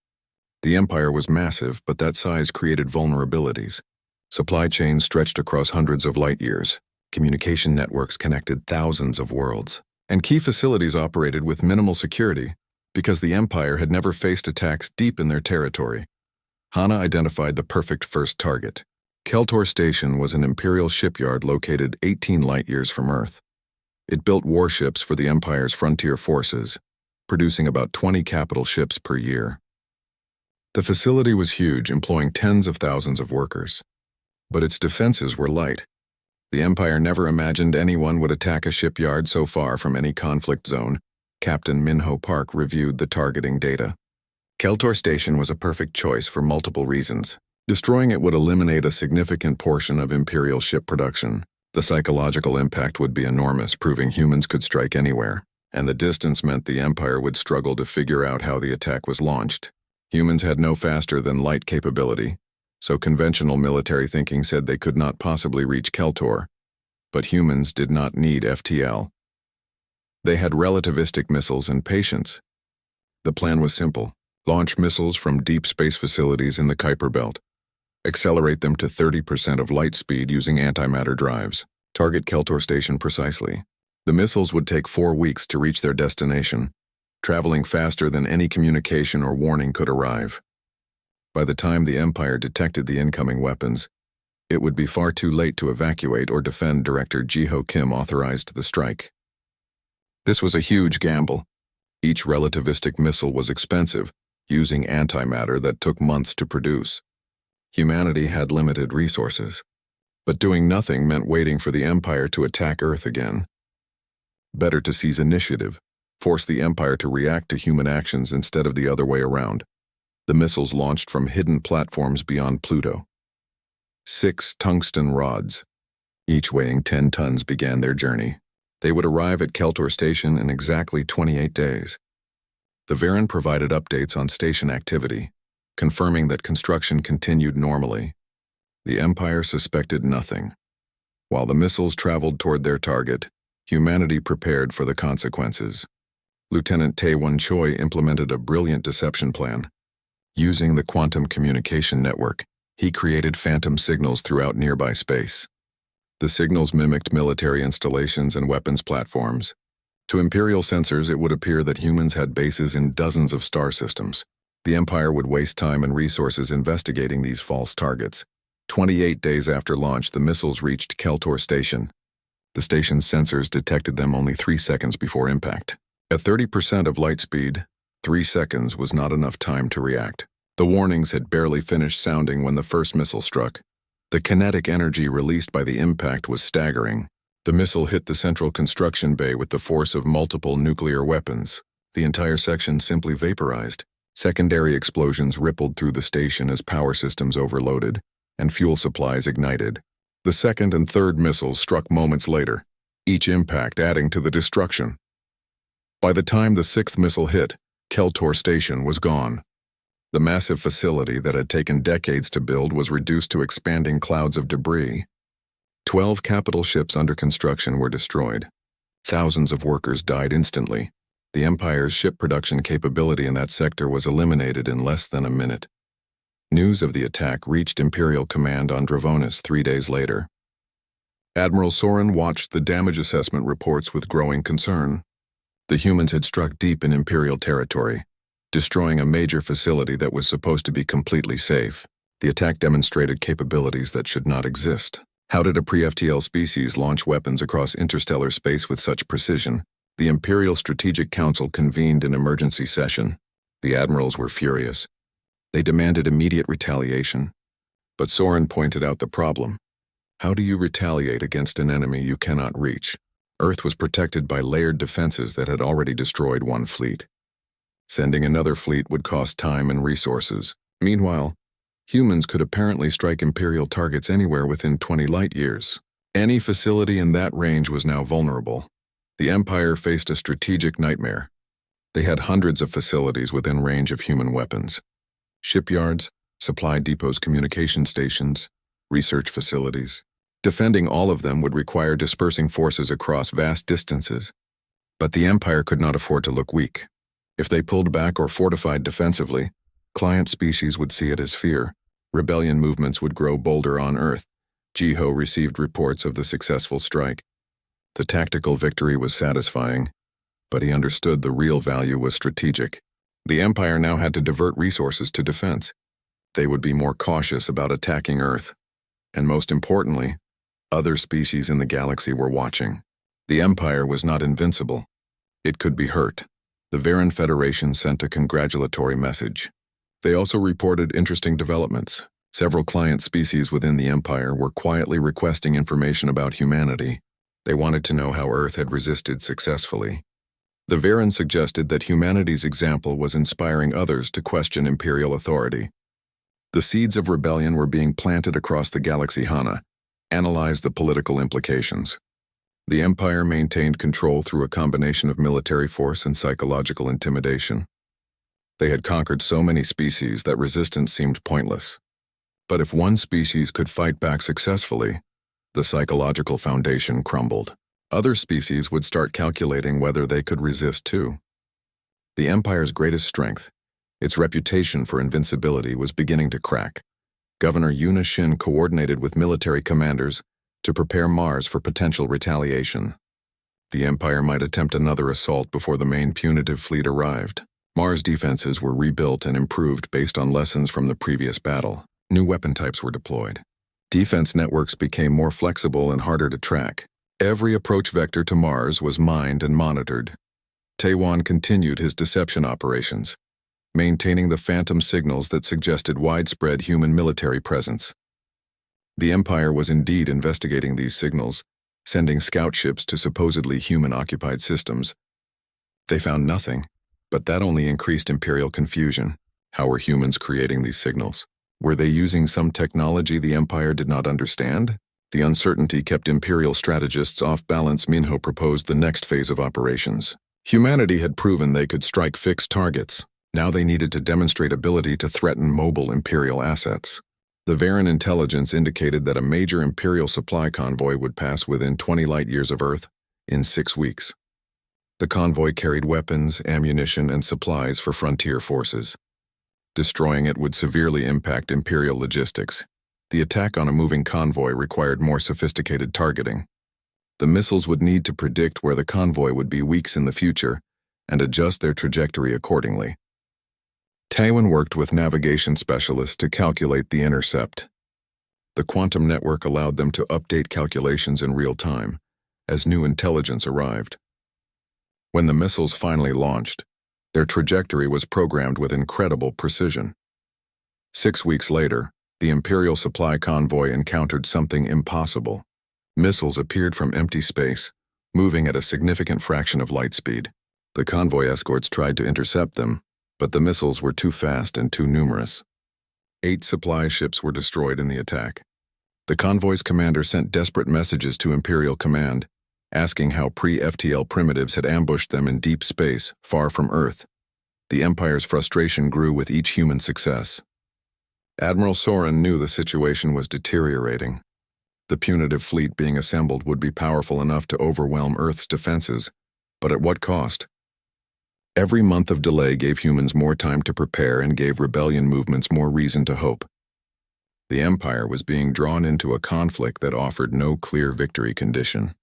The Empire was massive, but that size created vulnerabilities. Supply chains stretched across hundreds of light years. Communication networks connected thousands of worlds. And key facilities operated with minimal security because the Empire had never faced attacks deep in their territory. Hana identified the perfect first target. Keltor Station was an Imperial shipyard located 18 light-years from Earth. It built warships for the Empire's frontier forces, producing about 20 capital ships per year. The facility was huge, employing tens of thousands of workers. But its defenses were light. The Empire never imagined anyone would attack a shipyard so far from any conflict zone. Captain Minho Park reviewed the targeting data. Keltor Station was a perfect choice for multiple reasons. Destroying it would eliminate a significant portion of Imperial ship production. The psychological impact would be enormous, proving humans could strike anywhere. And the distance meant the Empire would struggle to figure out how the attack was launched. Humans had no faster-than-light capability, so conventional military thinking said they could not possibly reach Keltor. But humans did not need FTL. They had relativistic missiles and patience. The plan was simple. Launch missiles from deep space facilities in the Kuiper Belt. Accelerate them to 30% of light speed using antimatter drives. Target Keltor Station precisely. The missiles would take 4 weeks to reach their destination, traveling faster than any communication or warning could arrive. By the time the Empire detected the incoming weapons, it would be far too late to evacuate or defend. Director Jiho Kim authorized the strike. This was a huge gamble. Each relativistic missile was expensive, using antimatter that took months to produce. Humanity had limited resources, but doing nothing meant waiting for the Empire to attack Earth again. Better to seize initiative, force the Empire to react to human actions instead of the other way around. The missiles launched from hidden platforms beyond Pluto. 6 tungsten rods, each weighing 10 tons, began their journey. They would arrive at Keltor Station in exactly 28 days. The Varan provided updates on station activity, confirming that construction continued normally. The Empire suspected nothing. While the missiles traveled toward their target, humanity prepared for the consequences. Lieutenant Taewon Choi implemented a brilliant deception plan. Using the quantum communication network, he created phantom signals throughout nearby space. The signals mimicked military installations and weapons platforms. To Imperial sensors, it would appear that humans had bases in dozens of star systems. The Empire would waste time and resources investigating these false targets. 28 days after launch, the missiles reached Keltor Station. The station's sensors detected them only 3 seconds before impact. At 30% of light speed, 3 seconds was not enough time to react. The warnings had barely finished sounding when the first missile struck. The kinetic energy released by the impact was staggering. The missile hit the central construction bay with the force of multiple nuclear weapons. The entire section simply vaporized. Secondary explosions rippled through the station as power systems overloaded, and fuel supplies ignited. The second and third missiles struck moments later, each impact adding to the destruction. By the time the 6th missile hit, Keltor Station was gone. The massive facility that had taken decades to build was reduced to expanding clouds of debris. 12 capital ships under construction were destroyed. Thousands of workers died instantly. The Empire's ship production capability in that sector was eliminated in less than a minute. News of the attack reached Imperial Command on Dravonis 3 days later. Admiral Soren watched the damage assessment reports with growing concern. The humans had struck deep in Imperial territory, destroying a major facility that was supposed to be completely safe. The attack demonstrated capabilities that should not exist. How did a pre-FTL species launch weapons across interstellar space with such precision? The Imperial Strategic Council convened an emergency session. The admirals were furious. They demanded immediate retaliation. But Soren pointed out the problem. How do you retaliate against an enemy you cannot reach? Earth was protected by layered defenses that had already destroyed one fleet. Sending another fleet would cost time and resources. Meanwhile, humans could apparently strike Imperial targets anywhere within 20 light years. Any facility in that range was now vulnerable. The Empire faced a strategic nightmare. They had hundreds of facilities within range of human weapons. Shipyards, supply depots, communication stations, research facilities. Defending all of them would require dispersing forces across vast distances. But the Empire could not afford to look weak. If they pulled back or fortified defensively, client species would see it as fear. Rebellion movements would grow bolder on Earth. Jiho received reports of the successful strike. The tactical victory was satisfying, but he understood the real value was strategic. The Empire now had to divert resources to defense. They would be more cautious about attacking Earth. And most importantly, other species in the galaxy were watching. The Empire was not invincible. It could be hurt. The Varan Federation sent a congratulatory message. They also reported interesting developments. Several client species within the Empire were quietly requesting information about humanity. They wanted to know how Earth had resisted successfully. The Varan suggested that humanity's example was inspiring others to question Imperial authority. The seeds of rebellion were being planted across the galaxy. Hana analyzed the political implications. The Empire maintained control through a combination of military force and psychological intimidation. They had conquered so many species that resistance seemed pointless. But if one species could fight back successfully, the psychological foundation crumbled. Other species would start calculating whether they could resist too. The Empire's greatest strength, its reputation for invincibility, was beginning to crack. Governor Yuna Shin coordinated with military commanders to prepare Mars for potential retaliation. The Empire might attempt another assault before the main punitive fleet arrived. Mars defenses were rebuilt and improved based on lessons from the previous battle. New weapon types were deployed. Defense networks became more flexible and harder to track. Every approach vector to Mars was mined and monitored. Taewon continued his deception operations, maintaining the phantom signals that suggested widespread human military presence. The Empire was indeed investigating these signals, sending scout ships to supposedly human-occupied systems. They found nothing, but that only increased Imperial confusion. How were humans creating these signals? Were they using some technology the Empire did not understand? The uncertainty kept Imperial strategists off balance. Minho proposed the next phase of operations. Humanity had proven they could strike fixed targets. Now they needed to demonstrate ability to threaten mobile Imperial assets. The Varan intelligence indicated that a major Imperial supply convoy would pass within 20 light-years of Earth in 6 weeks. The convoy carried weapons, ammunition, and supplies for frontier forces. Destroying it would severely impact Imperial logistics. The attack on a moving convoy required more sophisticated targeting. The missiles would need to predict where the convoy would be weeks in the future and adjust their trajectory accordingly. Tywin worked with navigation specialists to calculate the intercept. The quantum network allowed them to update calculations in real time as new intelligence arrived. When the missiles finally launched, their trajectory was programmed with incredible precision. 6 weeks later, the Imperial supply convoy encountered something impossible. Missiles appeared from empty space, moving at a significant fraction of light speed. The convoy escorts tried to intercept them, but the missiles were too fast and too numerous. 8 supply ships were destroyed in the attack. The convoy's commander sent desperate messages to Imperial Command, asking how pre-FTL primitives had ambushed them in deep space, far from Earth. The Empire's frustration grew with each human success. Admiral Soren knew the situation was deteriorating. The punitive fleet being assembled would be powerful enough to overwhelm Earth's defenses, but at what cost? Every month of delay gave humans more time to prepare and gave rebellion movements more reason to hope. The Empire was being drawn into a conflict that offered no clear victory condition.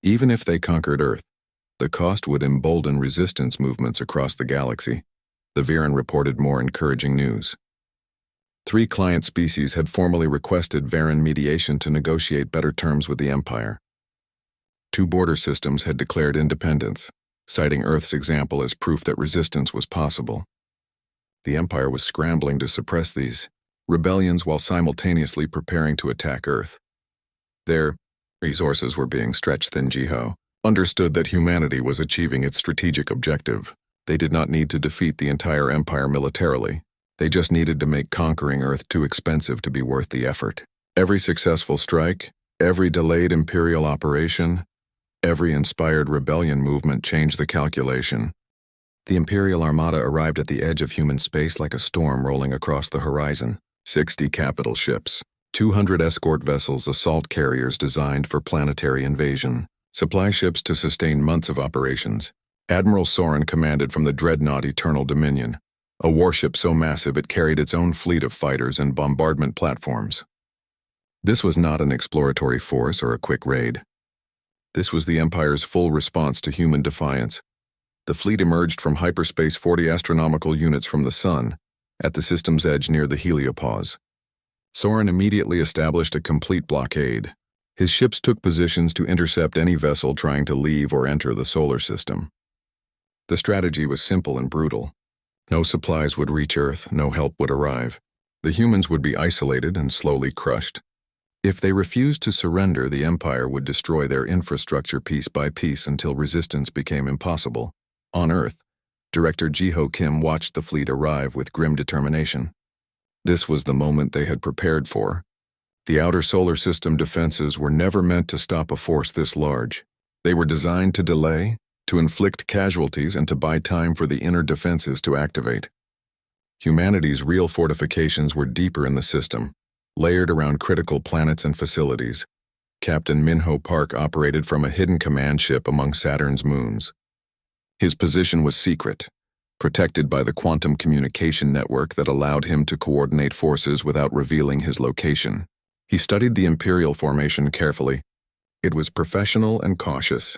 Even if they conquered Earth, the cost would embolden resistance movements across the galaxy. The Viren reported more encouraging news. 3 client species had formally requested Varan mediation to negotiate better terms with the Empire. 2 border systems had declared independence, citing Earth's example as proof that resistance was possible. The Empire was scrambling to suppress these rebellions while simultaneously preparing to attack Earth. Their resources were being stretched thin. Jiho understood that humanity was achieving its strategic objective. They did not need to defeat the entire Empire militarily. They just needed to make conquering Earth too expensive to be worth the effort. Every successful strike, every delayed Imperial operation, every inspired rebellion movement changed the calculation. The Imperial Armada arrived at the edge of human space like a storm rolling across the horizon. 60 capital ships, 200 escort vessels, assault carriers designed for planetary invasion, supply ships to sustain months of operations. Admiral Soren commanded from the dreadnought Eternal Dominion, a warship so massive it carried its own fleet of fighters and bombardment platforms. This was not an exploratory force or a quick raid. This was the Empire's full response to human defiance. The fleet emerged from hyperspace 40 astronomical units from the Sun, at the system's edge near the heliopause. Soren immediately established a complete blockade. His ships took positions to intercept any vessel trying to leave or enter the solar system. The strategy was simple and brutal. No supplies would reach Earth, no help would arrive. The humans would be isolated and slowly crushed. If they refused to surrender, the Empire would destroy their infrastructure piece by piece until resistance became impossible. On Earth, Director Jiho Kim watched the fleet arrive with grim determination. This was the moment they had prepared for. The outer solar system defenses were never meant to stop a force this large. They were designed to delay, to inflict casualties, and to buy time for the inner defenses to activate. Humanity's real fortifications were deeper in the system, layered around critical planets and facilities. Captain Minho Park operated from a hidden command ship among Saturn's moons. His position was secret, protected by the quantum communication network that allowed him to coordinate forces without revealing his location. He studied the Imperial formation carefully. It was professional and cautious.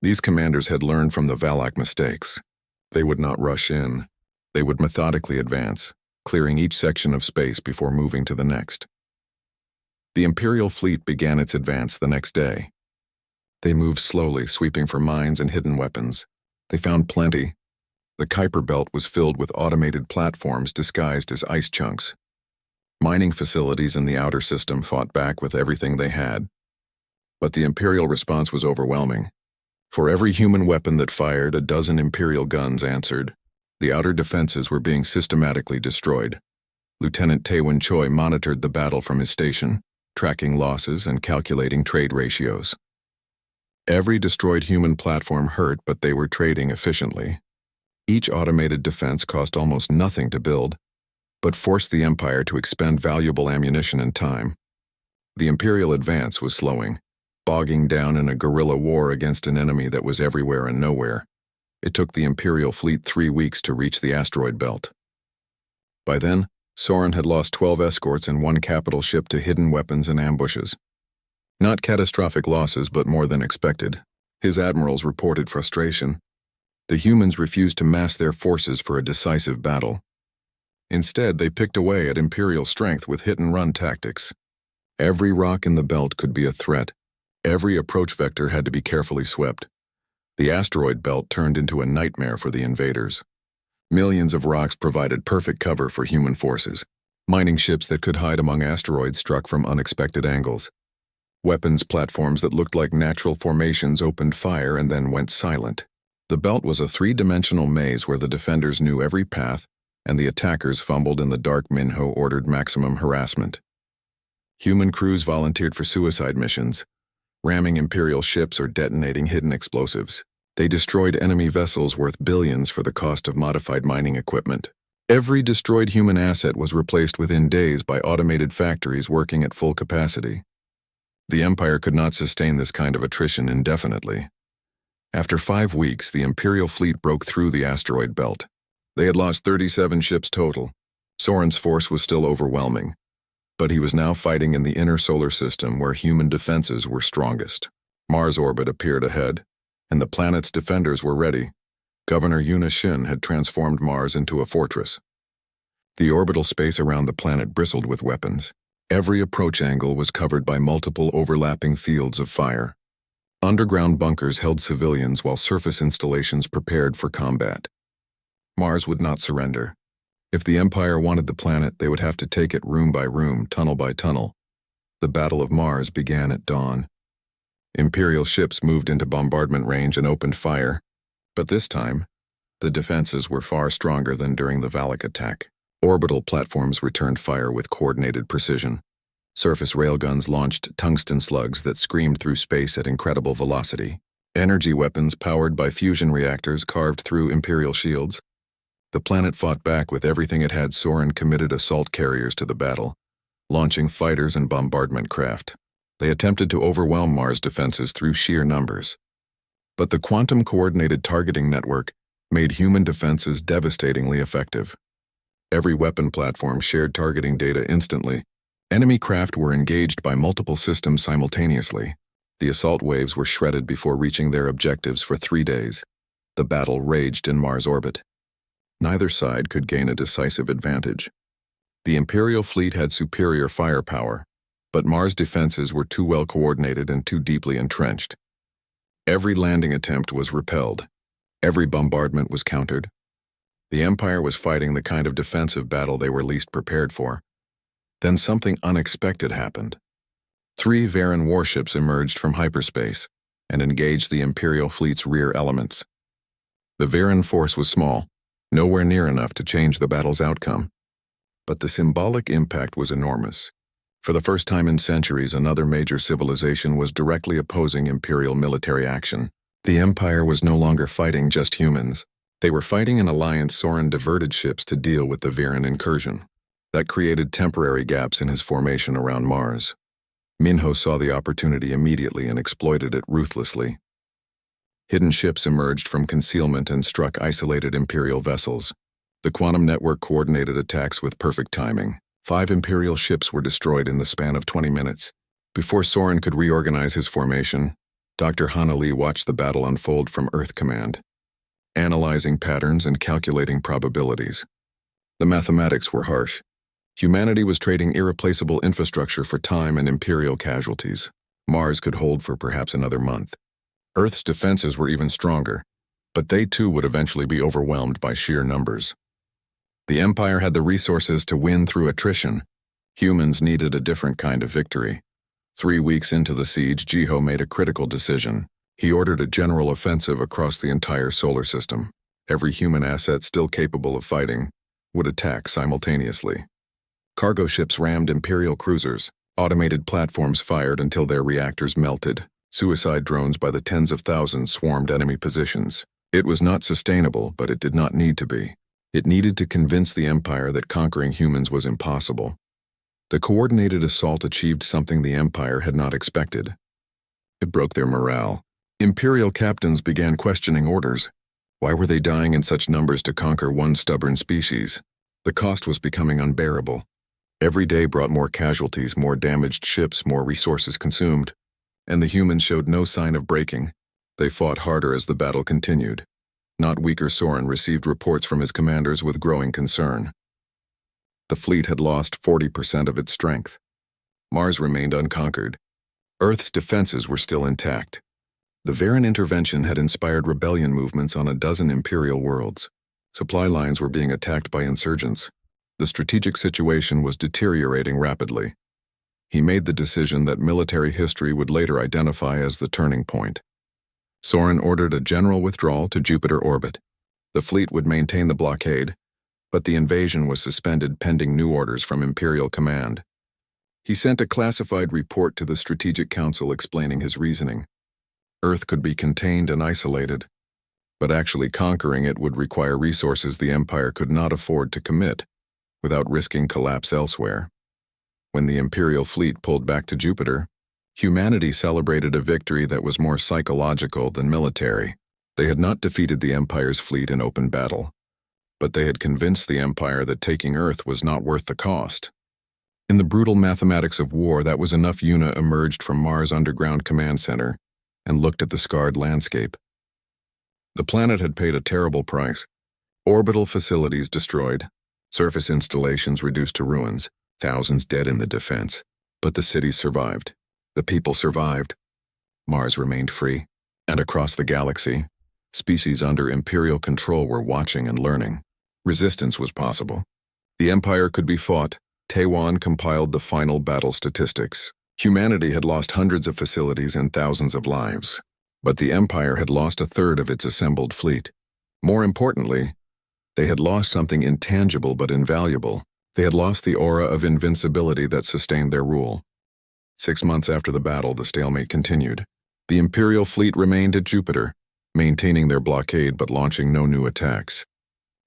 These commanders had learned from the Valak mistakes. They would not rush in. They would methodically advance, clearing each section of space before moving to the next. The Imperial fleet began its advance the next day. They moved slowly, sweeping for mines and hidden weapons. They found plenty. The Kuiper Belt was filled with automated platforms disguised as ice chunks. Mining facilities in the outer system fought back with everything they had. But the Imperial response was overwhelming. For every human weapon that fired, a dozen Imperial guns answered. The outer defenses were being systematically destroyed. Lieutenant Taewon Choi monitored the battle from his station, tracking losses and calculating trade ratios. Every destroyed human platform hurt, but they were trading efficiently. Each automated defense cost almost nothing to build, but forced the Empire to expend valuable ammunition and time. The Imperial advance was slowing, bogging down in a guerrilla war against an enemy that was everywhere and nowhere. It took the Imperial fleet 3 weeks to reach the asteroid belt. By then, Soren had lost 12 escorts and 1 capital ship to hidden weapons and ambushes. Not catastrophic losses, but more than expected. His admirals reported frustration. The humans refused to mass their forces for a decisive battle. Instead, they picked away at Imperial strength with hit-and-run tactics. Every rock in the belt could be a threat. Every approach vector had to be carefully swept. The asteroid belt turned into a nightmare for the invaders. Millions of rocks provided perfect cover for human forces. Mining ships that could hide among asteroids struck from unexpected angles. Weapons platforms that looked like natural formations opened fire and then went silent. The belt was a 3-dimensional maze where the defenders knew every path, and the attackers fumbled in the dark. Minho ordered maximum harassment. Human crews volunteered for suicide missions, ramming Imperial ships or detonating hidden explosives. They destroyed enemy vessels worth billions for the cost of modified mining equipment. Every destroyed human asset was replaced within days by automated factories working at full capacity. The Empire could not sustain this kind of attrition indefinitely. After 5 weeks, the Imperial fleet broke through the asteroid belt. They had lost 37 ships total. Soren's force was still overwhelming, but he was now fighting in the inner solar system where human defenses were strongest. Mars orbit appeared ahead, and the planet's defenders were ready. Governor Yuna Shin had transformed Mars into a fortress. The orbital space around the planet bristled with weapons. Every approach angle was covered by multiple overlapping fields of fire. Underground bunkers held civilians while surface installations prepared for combat. Mars would not surrender. If the Empire wanted the planet, they would have to take it room by room, tunnel by tunnel. The Battle of Mars began at dawn. Imperial ships moved into bombardment range and opened fire, but this time, the defenses were far stronger than during the Valak attack. Orbital platforms returned fire with coordinated precision. Surface railguns launched tungsten slugs that screamed through space at incredible velocity. Energy weapons powered by fusion reactors carved through Imperial shields. The planet fought back with everything it had. Soren committed assault carriers to the battle, launching fighters and bombardment craft. They attempted to overwhelm Mars' defenses through sheer numbers. But the quantum-coordinated targeting network made human defenses devastatingly effective. Every weapon platform shared targeting data instantly. Enemy craft were engaged by multiple systems simultaneously. The assault waves were shredded before reaching their objectives for 3 days. The battle raged in Mars orbit. Neither side could gain a decisive advantage. The Imperial fleet had superior firepower, but Mars' defenses were too well coordinated and too deeply entrenched. Every landing attempt was repelled. Every bombardment was countered. The Empire was fighting the kind of defensive battle they were least prepared for. Then something unexpected happened. 3 Varan warships emerged from hyperspace and engaged the Imperial fleet's rear elements. The Varan force was small, nowhere near enough to change the battle's outcome. But the symbolic impact was enormous. For the first time in centuries, another major civilization was directly opposing Imperial military action. The Empire was no longer fighting just humans. They were fighting an alliance. Soren diverted ships to deal with the Varan incursion. That created temporary gaps in his formation around Mars. Minho saw the opportunity immediately and exploited it ruthlessly. Hidden ships emerged from concealment and struck isolated Imperial vessels. The quantum network coordinated attacks with perfect timing. 5 Imperial ships were destroyed in the span of 20 minutes. Before Soren could reorganize his formation, Dr. Hana Lee watched the battle unfold from Earth Command, analyzing patterns and calculating probabilities. The mathematics were harsh. Humanity was trading irreplaceable infrastructure for time and Imperial casualties. Mars could hold for perhaps another month. Earth's defenses were even stronger, but they too would eventually be overwhelmed by sheer numbers. The Empire had the resources to win through attrition. Humans needed a different kind of victory. 3 weeks into the siege, Jiho made a critical decision. He ordered a general offensive across the entire solar system. Every human asset still capable of fighting would attack simultaneously. Cargo ships rammed Imperial cruisers, automated platforms fired until their reactors melted, suicide drones by the tens of thousands swarmed enemy positions. It was not sustainable, but it did not need to be. It needed to convince the Empire that conquering humans was impossible. The coordinated assault achieved something the Empire had not expected. It broke their morale. Imperial captains began questioning orders. Why were they dying in such numbers to conquer one stubborn species? The cost was becoming unbearable. Every day brought more casualties, more damaged ships, more resources consumed. And the humans showed no sign of breaking. They fought harder as the battle continued. Not weaker Soren received reports from his commanders with growing concern. The fleet had lost 40% of its strength. Mars remained unconquered. Earth's defenses were still intact. The Varan intervention had inspired rebellion movements on a dozen Imperial worlds. Supply lines were being attacked by insurgents. The strategic situation was deteriorating rapidly. He made the decision that military history would later identify as the turning point. Soren ordered a general withdrawal to Jupiter orbit. The fleet would maintain the blockade, but the invasion was suspended pending new orders from Imperial command. He sent a classified report to the Strategic Council explaining his reasoning. Earth could be contained and isolated, but actually conquering it would require resources the Empire could not afford to commit, without risking collapse elsewhere. When the Imperial fleet pulled back to Jupiter, humanity celebrated a victory that was more psychological than military. They had not defeated the Empire's fleet in open battle, but they had convinced the Empire that taking Earth was not worth the cost. In the brutal mathematics of war, that was enough. Una emerged from Mars' underground command center and looked at the scarred landscape. The planet had paid a terrible price. Orbital facilities destroyed, surface installations reduced to ruins, thousands dead in the defense. But the cities survived. The people survived. Mars remained free. And across the galaxy, species under Imperial control were watching and learning. Resistance was possible. The Empire could be fought. Taiwan compiled the final battle statistics. Humanity had lost hundreds of facilities and thousands of lives, but the Empire had lost a third of its assembled fleet. More importantly, they had lost something intangible but invaluable. They had lost the aura of invincibility that sustained their rule. 6 months after the battle, the stalemate continued. The Imperial fleet remained at Jupiter, maintaining their blockade but launching no new attacks.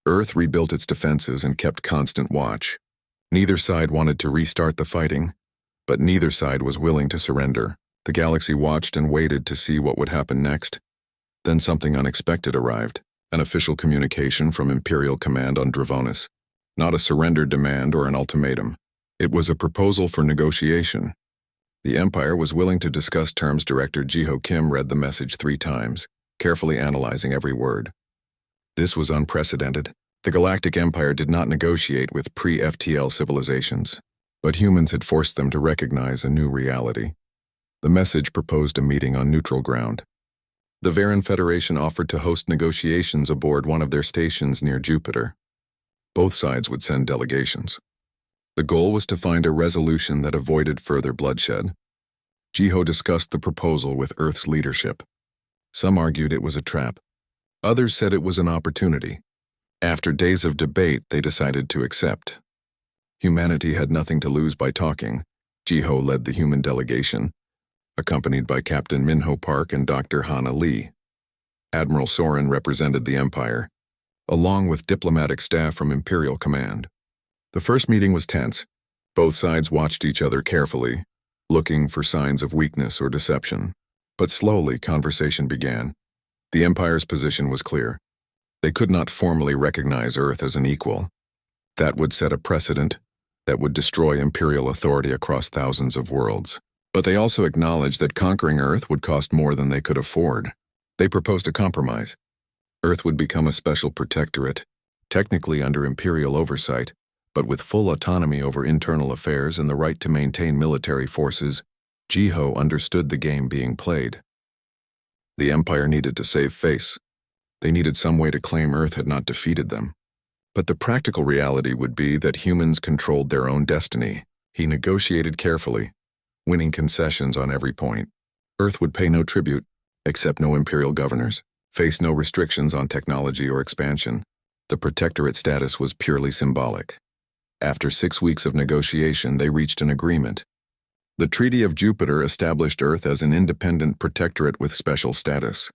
Earth rebuilt its defenses and kept constant watch. Neither side wanted to restart the fighting, but neither side was willing to surrender. The galaxy watched and waited to see what would happen next. Then something unexpected arrived, an official communication from Imperial Command on Dravonis. Not a surrender demand or an ultimatum. It was a proposal for negotiation. The Empire was willing to discuss terms. Director Jiho Kim read the message 3 times, carefully analyzing every word. This was unprecedented. The Galactic Empire did not negotiate with pre-FTL civilizations, but humans had forced them to recognize a new reality. The message proposed a meeting on neutral ground. The Varan Federation offered to host negotiations aboard one of their stations near Jupiter. Both sides would send delegations. The goal was to find a resolution that avoided further bloodshed. Jiho discussed the proposal with Earth's leadership. Some argued it was a trap. Others said it was an opportunity. After days of debate, they decided to accept. Humanity had nothing to lose by talking. Jiho led the human delegation, accompanied by Captain Minho Park and Dr. Hana Lee. Admiral Soren represented the Empire, along with diplomatic staff from Imperial Command. The first meeting was tense. Both sides watched each other carefully, looking for signs of weakness or deception. But slowly, conversation began. The Empire's position was clear. They could not formally recognize Earth as an equal. That would set a precedent that would destroy Imperial authority across thousands of worlds. But they also acknowledged that conquering Earth would cost more than they could afford. They proposed a compromise. Earth would become a special protectorate, technically under Imperial oversight, but with full autonomy over internal affairs and the right to maintain military forces. Jiho understood the game being played. The Empire needed to save face. They needed some way to claim Earth had not defeated them. But the practical reality would be that humans controlled their own destiny. He negotiated carefully, winning concessions on every point. Earth would pay no tribute, accept no Imperial governors, face no restrictions on technology or expansion. The protectorate status was purely symbolic. After 6 weeks of negotiation, they reached an agreement. The Treaty of Jupiter established Earth as an independent protectorate with special status.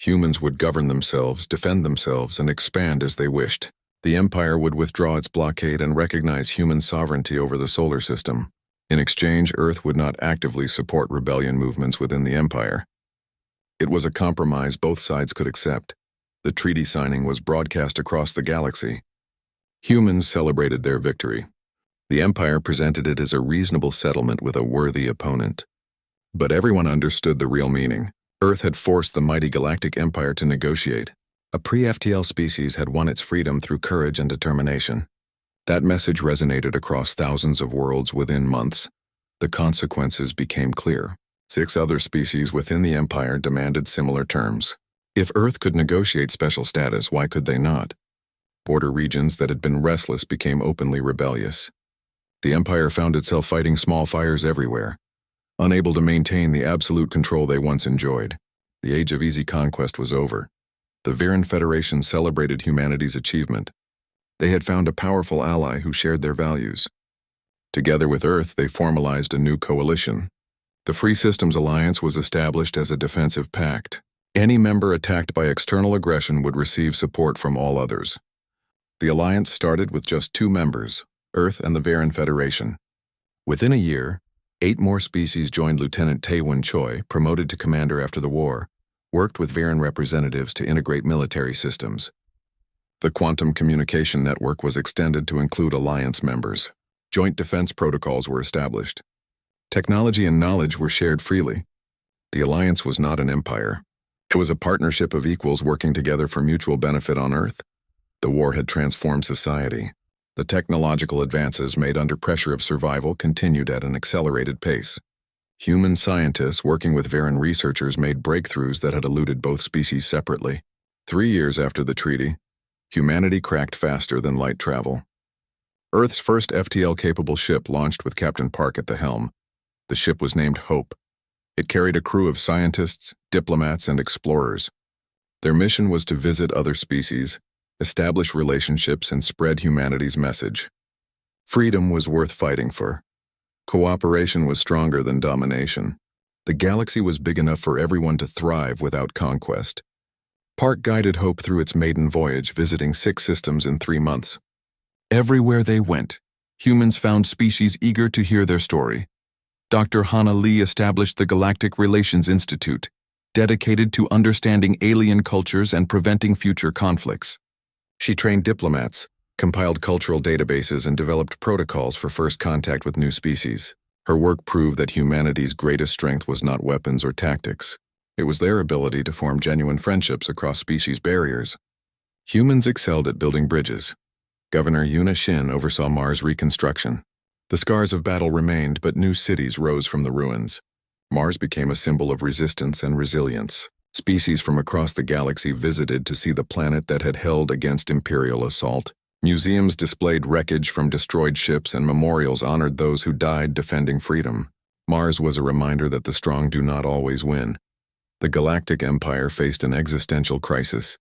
Humans would govern themselves, defend themselves, and expand as they wished. The Empire would withdraw its blockade and recognize human sovereignty over the solar system. In exchange, Earth would not actively support rebellion movements within the Empire. It was a compromise both sides could accept. The treaty signing was broadcast across the galaxy. Humans celebrated their victory. The Empire presented it as a reasonable settlement with a worthy opponent. But everyone understood the real meaning. Earth had forced the mighty Galactic Empire to negotiate. A pre-FTL species had won its freedom through courage and determination. That message resonated across thousands of worlds within months. The consequences became clear. 6 other species within the Empire demanded similar terms. If Earth could negotiate special status, why could they not? Border regions that had been restless became openly rebellious. The Empire found itself fighting small fires everywhere, unable to maintain the absolute control they once enjoyed. The age of easy conquest was over. The Viren Federation celebrated humanity's achievement. They had found a powerful ally who shared their values. Together with Earth, they formalized a new coalition. The Free Systems Alliance was established as a defensive pact. Any member attacked by external aggression would receive support from all others. The alliance started with just 2 members, Earth and the Viren Federation. Within a year, 8 more species joined Lieutenant Taewon Choi, promoted to commander after the war, worked with Viren representatives to integrate military systems. The quantum communication network was extended to include alliance members. Joint defense protocols were established. Technology and knowledge were shared freely. The alliance was not an empire. It was a partnership of equals working together for mutual benefit on Earth. The war had transformed society. The technological advances made under pressure of survival continued at an accelerated pace. Human scientists working with Viren researchers made breakthroughs that had eluded both species separately. 3 years after the treaty, humanity cracked faster than light travel. Earth's first FTL-capable ship launched with Captain Park at the helm. The ship was named Hope. It carried a crew of scientists, diplomats, and explorers. Their mission was to visit other species, establish relationships, and spread humanity's message. Freedom was worth fighting for. Cooperation was stronger than domination. The galaxy was big enough for everyone to thrive without conquest. Park guided Hope through its maiden voyage, visiting 6 systems in 3 months. Everywhere they went, humans found species eager to hear their story. Dr. Hana Lee established the Galactic Relations Institute, dedicated to understanding alien cultures and preventing future conflicts. She trained diplomats, compiled cultural databases, and developed protocols for first contact with new species. Her work proved that humanity's greatest strength was not weapons or tactics. It was their ability to form genuine friendships across species barriers. Humans excelled at building bridges. Governor Yuna Shin oversaw Mars' reconstruction. The scars of battle remained, but new cities rose from the ruins. Mars became a symbol of resistance and resilience. Species from across the galaxy visited to see the planet that had held against Imperial assault. Museums displayed wreckage from destroyed ships, and memorials honored those who died defending freedom. Mars was a reminder that the strong do not always win. The Galactic Empire faced an existential crisis.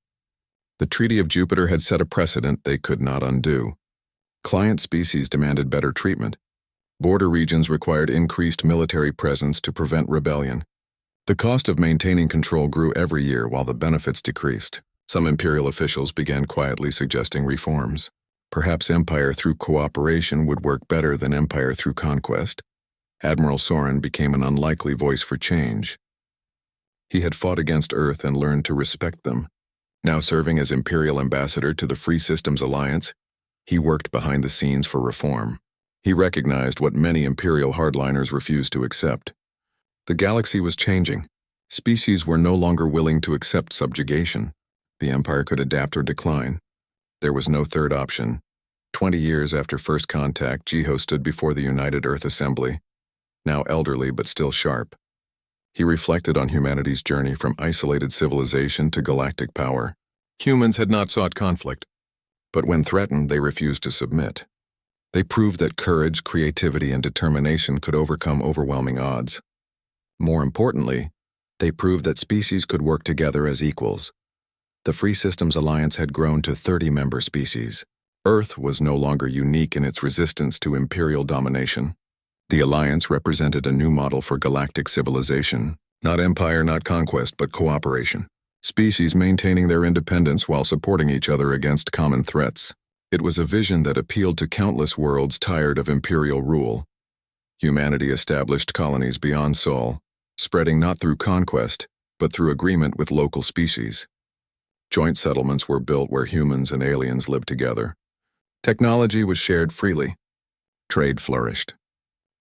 The Treaty of Jupiter had set a precedent they could not undo. Client species demanded better treatment. Border regions required increased military presence to prevent rebellion. The cost of maintaining control grew every year while the benefits decreased. Some Imperial officials began quietly suggesting reforms. Perhaps empire through cooperation would work better than empire through conquest. Admiral Soren became an unlikely voice for change. He had fought against Earth and learned to respect them. Now serving as Imperial ambassador to the Free Systems Alliance, he worked behind the scenes for reform. He recognized what many Imperial hardliners refused to accept. The galaxy was changing. Species were no longer willing to accept subjugation. The Empire could adapt or decline. There was no third option. 20 years after first contact, Jiho stood before the United Earth Assembly, now elderly but still sharp. He reflected on humanity's journey from isolated civilization to galactic power. Humans had not sought conflict, but when threatened, they refused to submit. They proved that courage, creativity, and determination could overcome overwhelming odds. More importantly, they proved that species could work together as equals. The Free Systems Alliance had grown to 30 member species. Earth was no longer unique in its resistance to imperial domination. The Alliance represented a new model for galactic civilization, not empire, not conquest, but cooperation. Species maintaining their independence while supporting each other against common threats. It was a vision that appealed to countless worlds tired of imperial rule. Humanity established colonies beyond Sol, spreading not through conquest, but through agreement with local species. Joint settlements were built where humans and aliens lived together. Technology was shared freely. Trade flourished.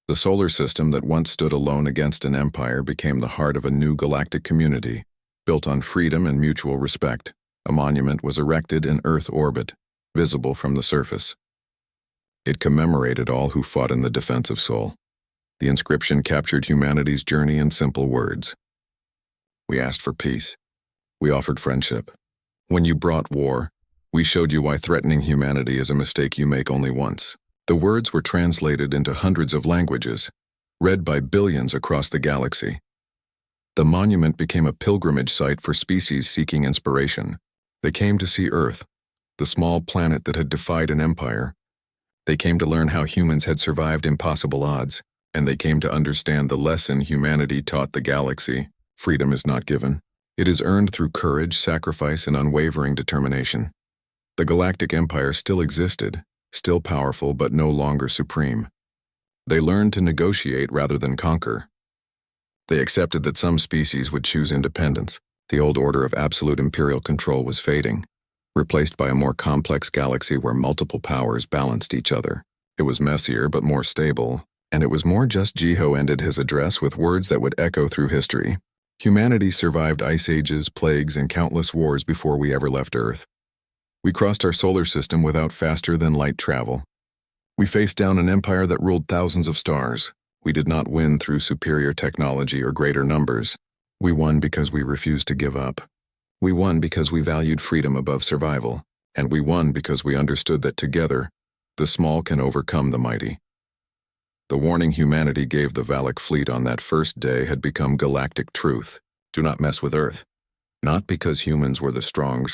The solar system that once stood alone against an empire became the heart of a new galactic community, built on freedom and mutual respect. A monument was erected in Earth orbit, visible from the surface. It commemorated all who fought in the defense of Sol. The inscription captured humanity's journey in simple words. We asked for peace. We offered friendship. When you brought war, we showed you why threatening humanity is a mistake you make only once. The words were translated into hundreds of languages, read by billions across the galaxy. The monument became a pilgrimage site for species seeking inspiration. They came to see Earth, the small planet that had defied an empire. They came to learn how humans had survived impossible odds, and they came to understand the lesson humanity taught the galaxy. Freedom is not given. It is earned through courage, sacrifice, and unwavering determination. The Galactic Empire still existed, still powerful but no longer supreme. They learned to negotiate rather than conquer. They accepted that some species would choose independence. The old order of absolute imperial control was fading, replaced by a more complex galaxy where multiple powers balanced each other. It was messier but more stable, and it was more just. Jiho ended his address with words that would echo through history. Humanity survived ice ages, plagues, and countless wars before we ever left Earth. We crossed our solar system without faster-than-light travel. We faced down an empire that ruled thousands of stars. We did not win through superior technology or greater numbers. We won because we refused to give up. We won because we valued freedom above survival. And we won because we understood that together, the small can overcome the mighty. The warning humanity gave the Valak fleet on that first day had become galactic truth. Do not mess with Earth. Not because humans were the strong,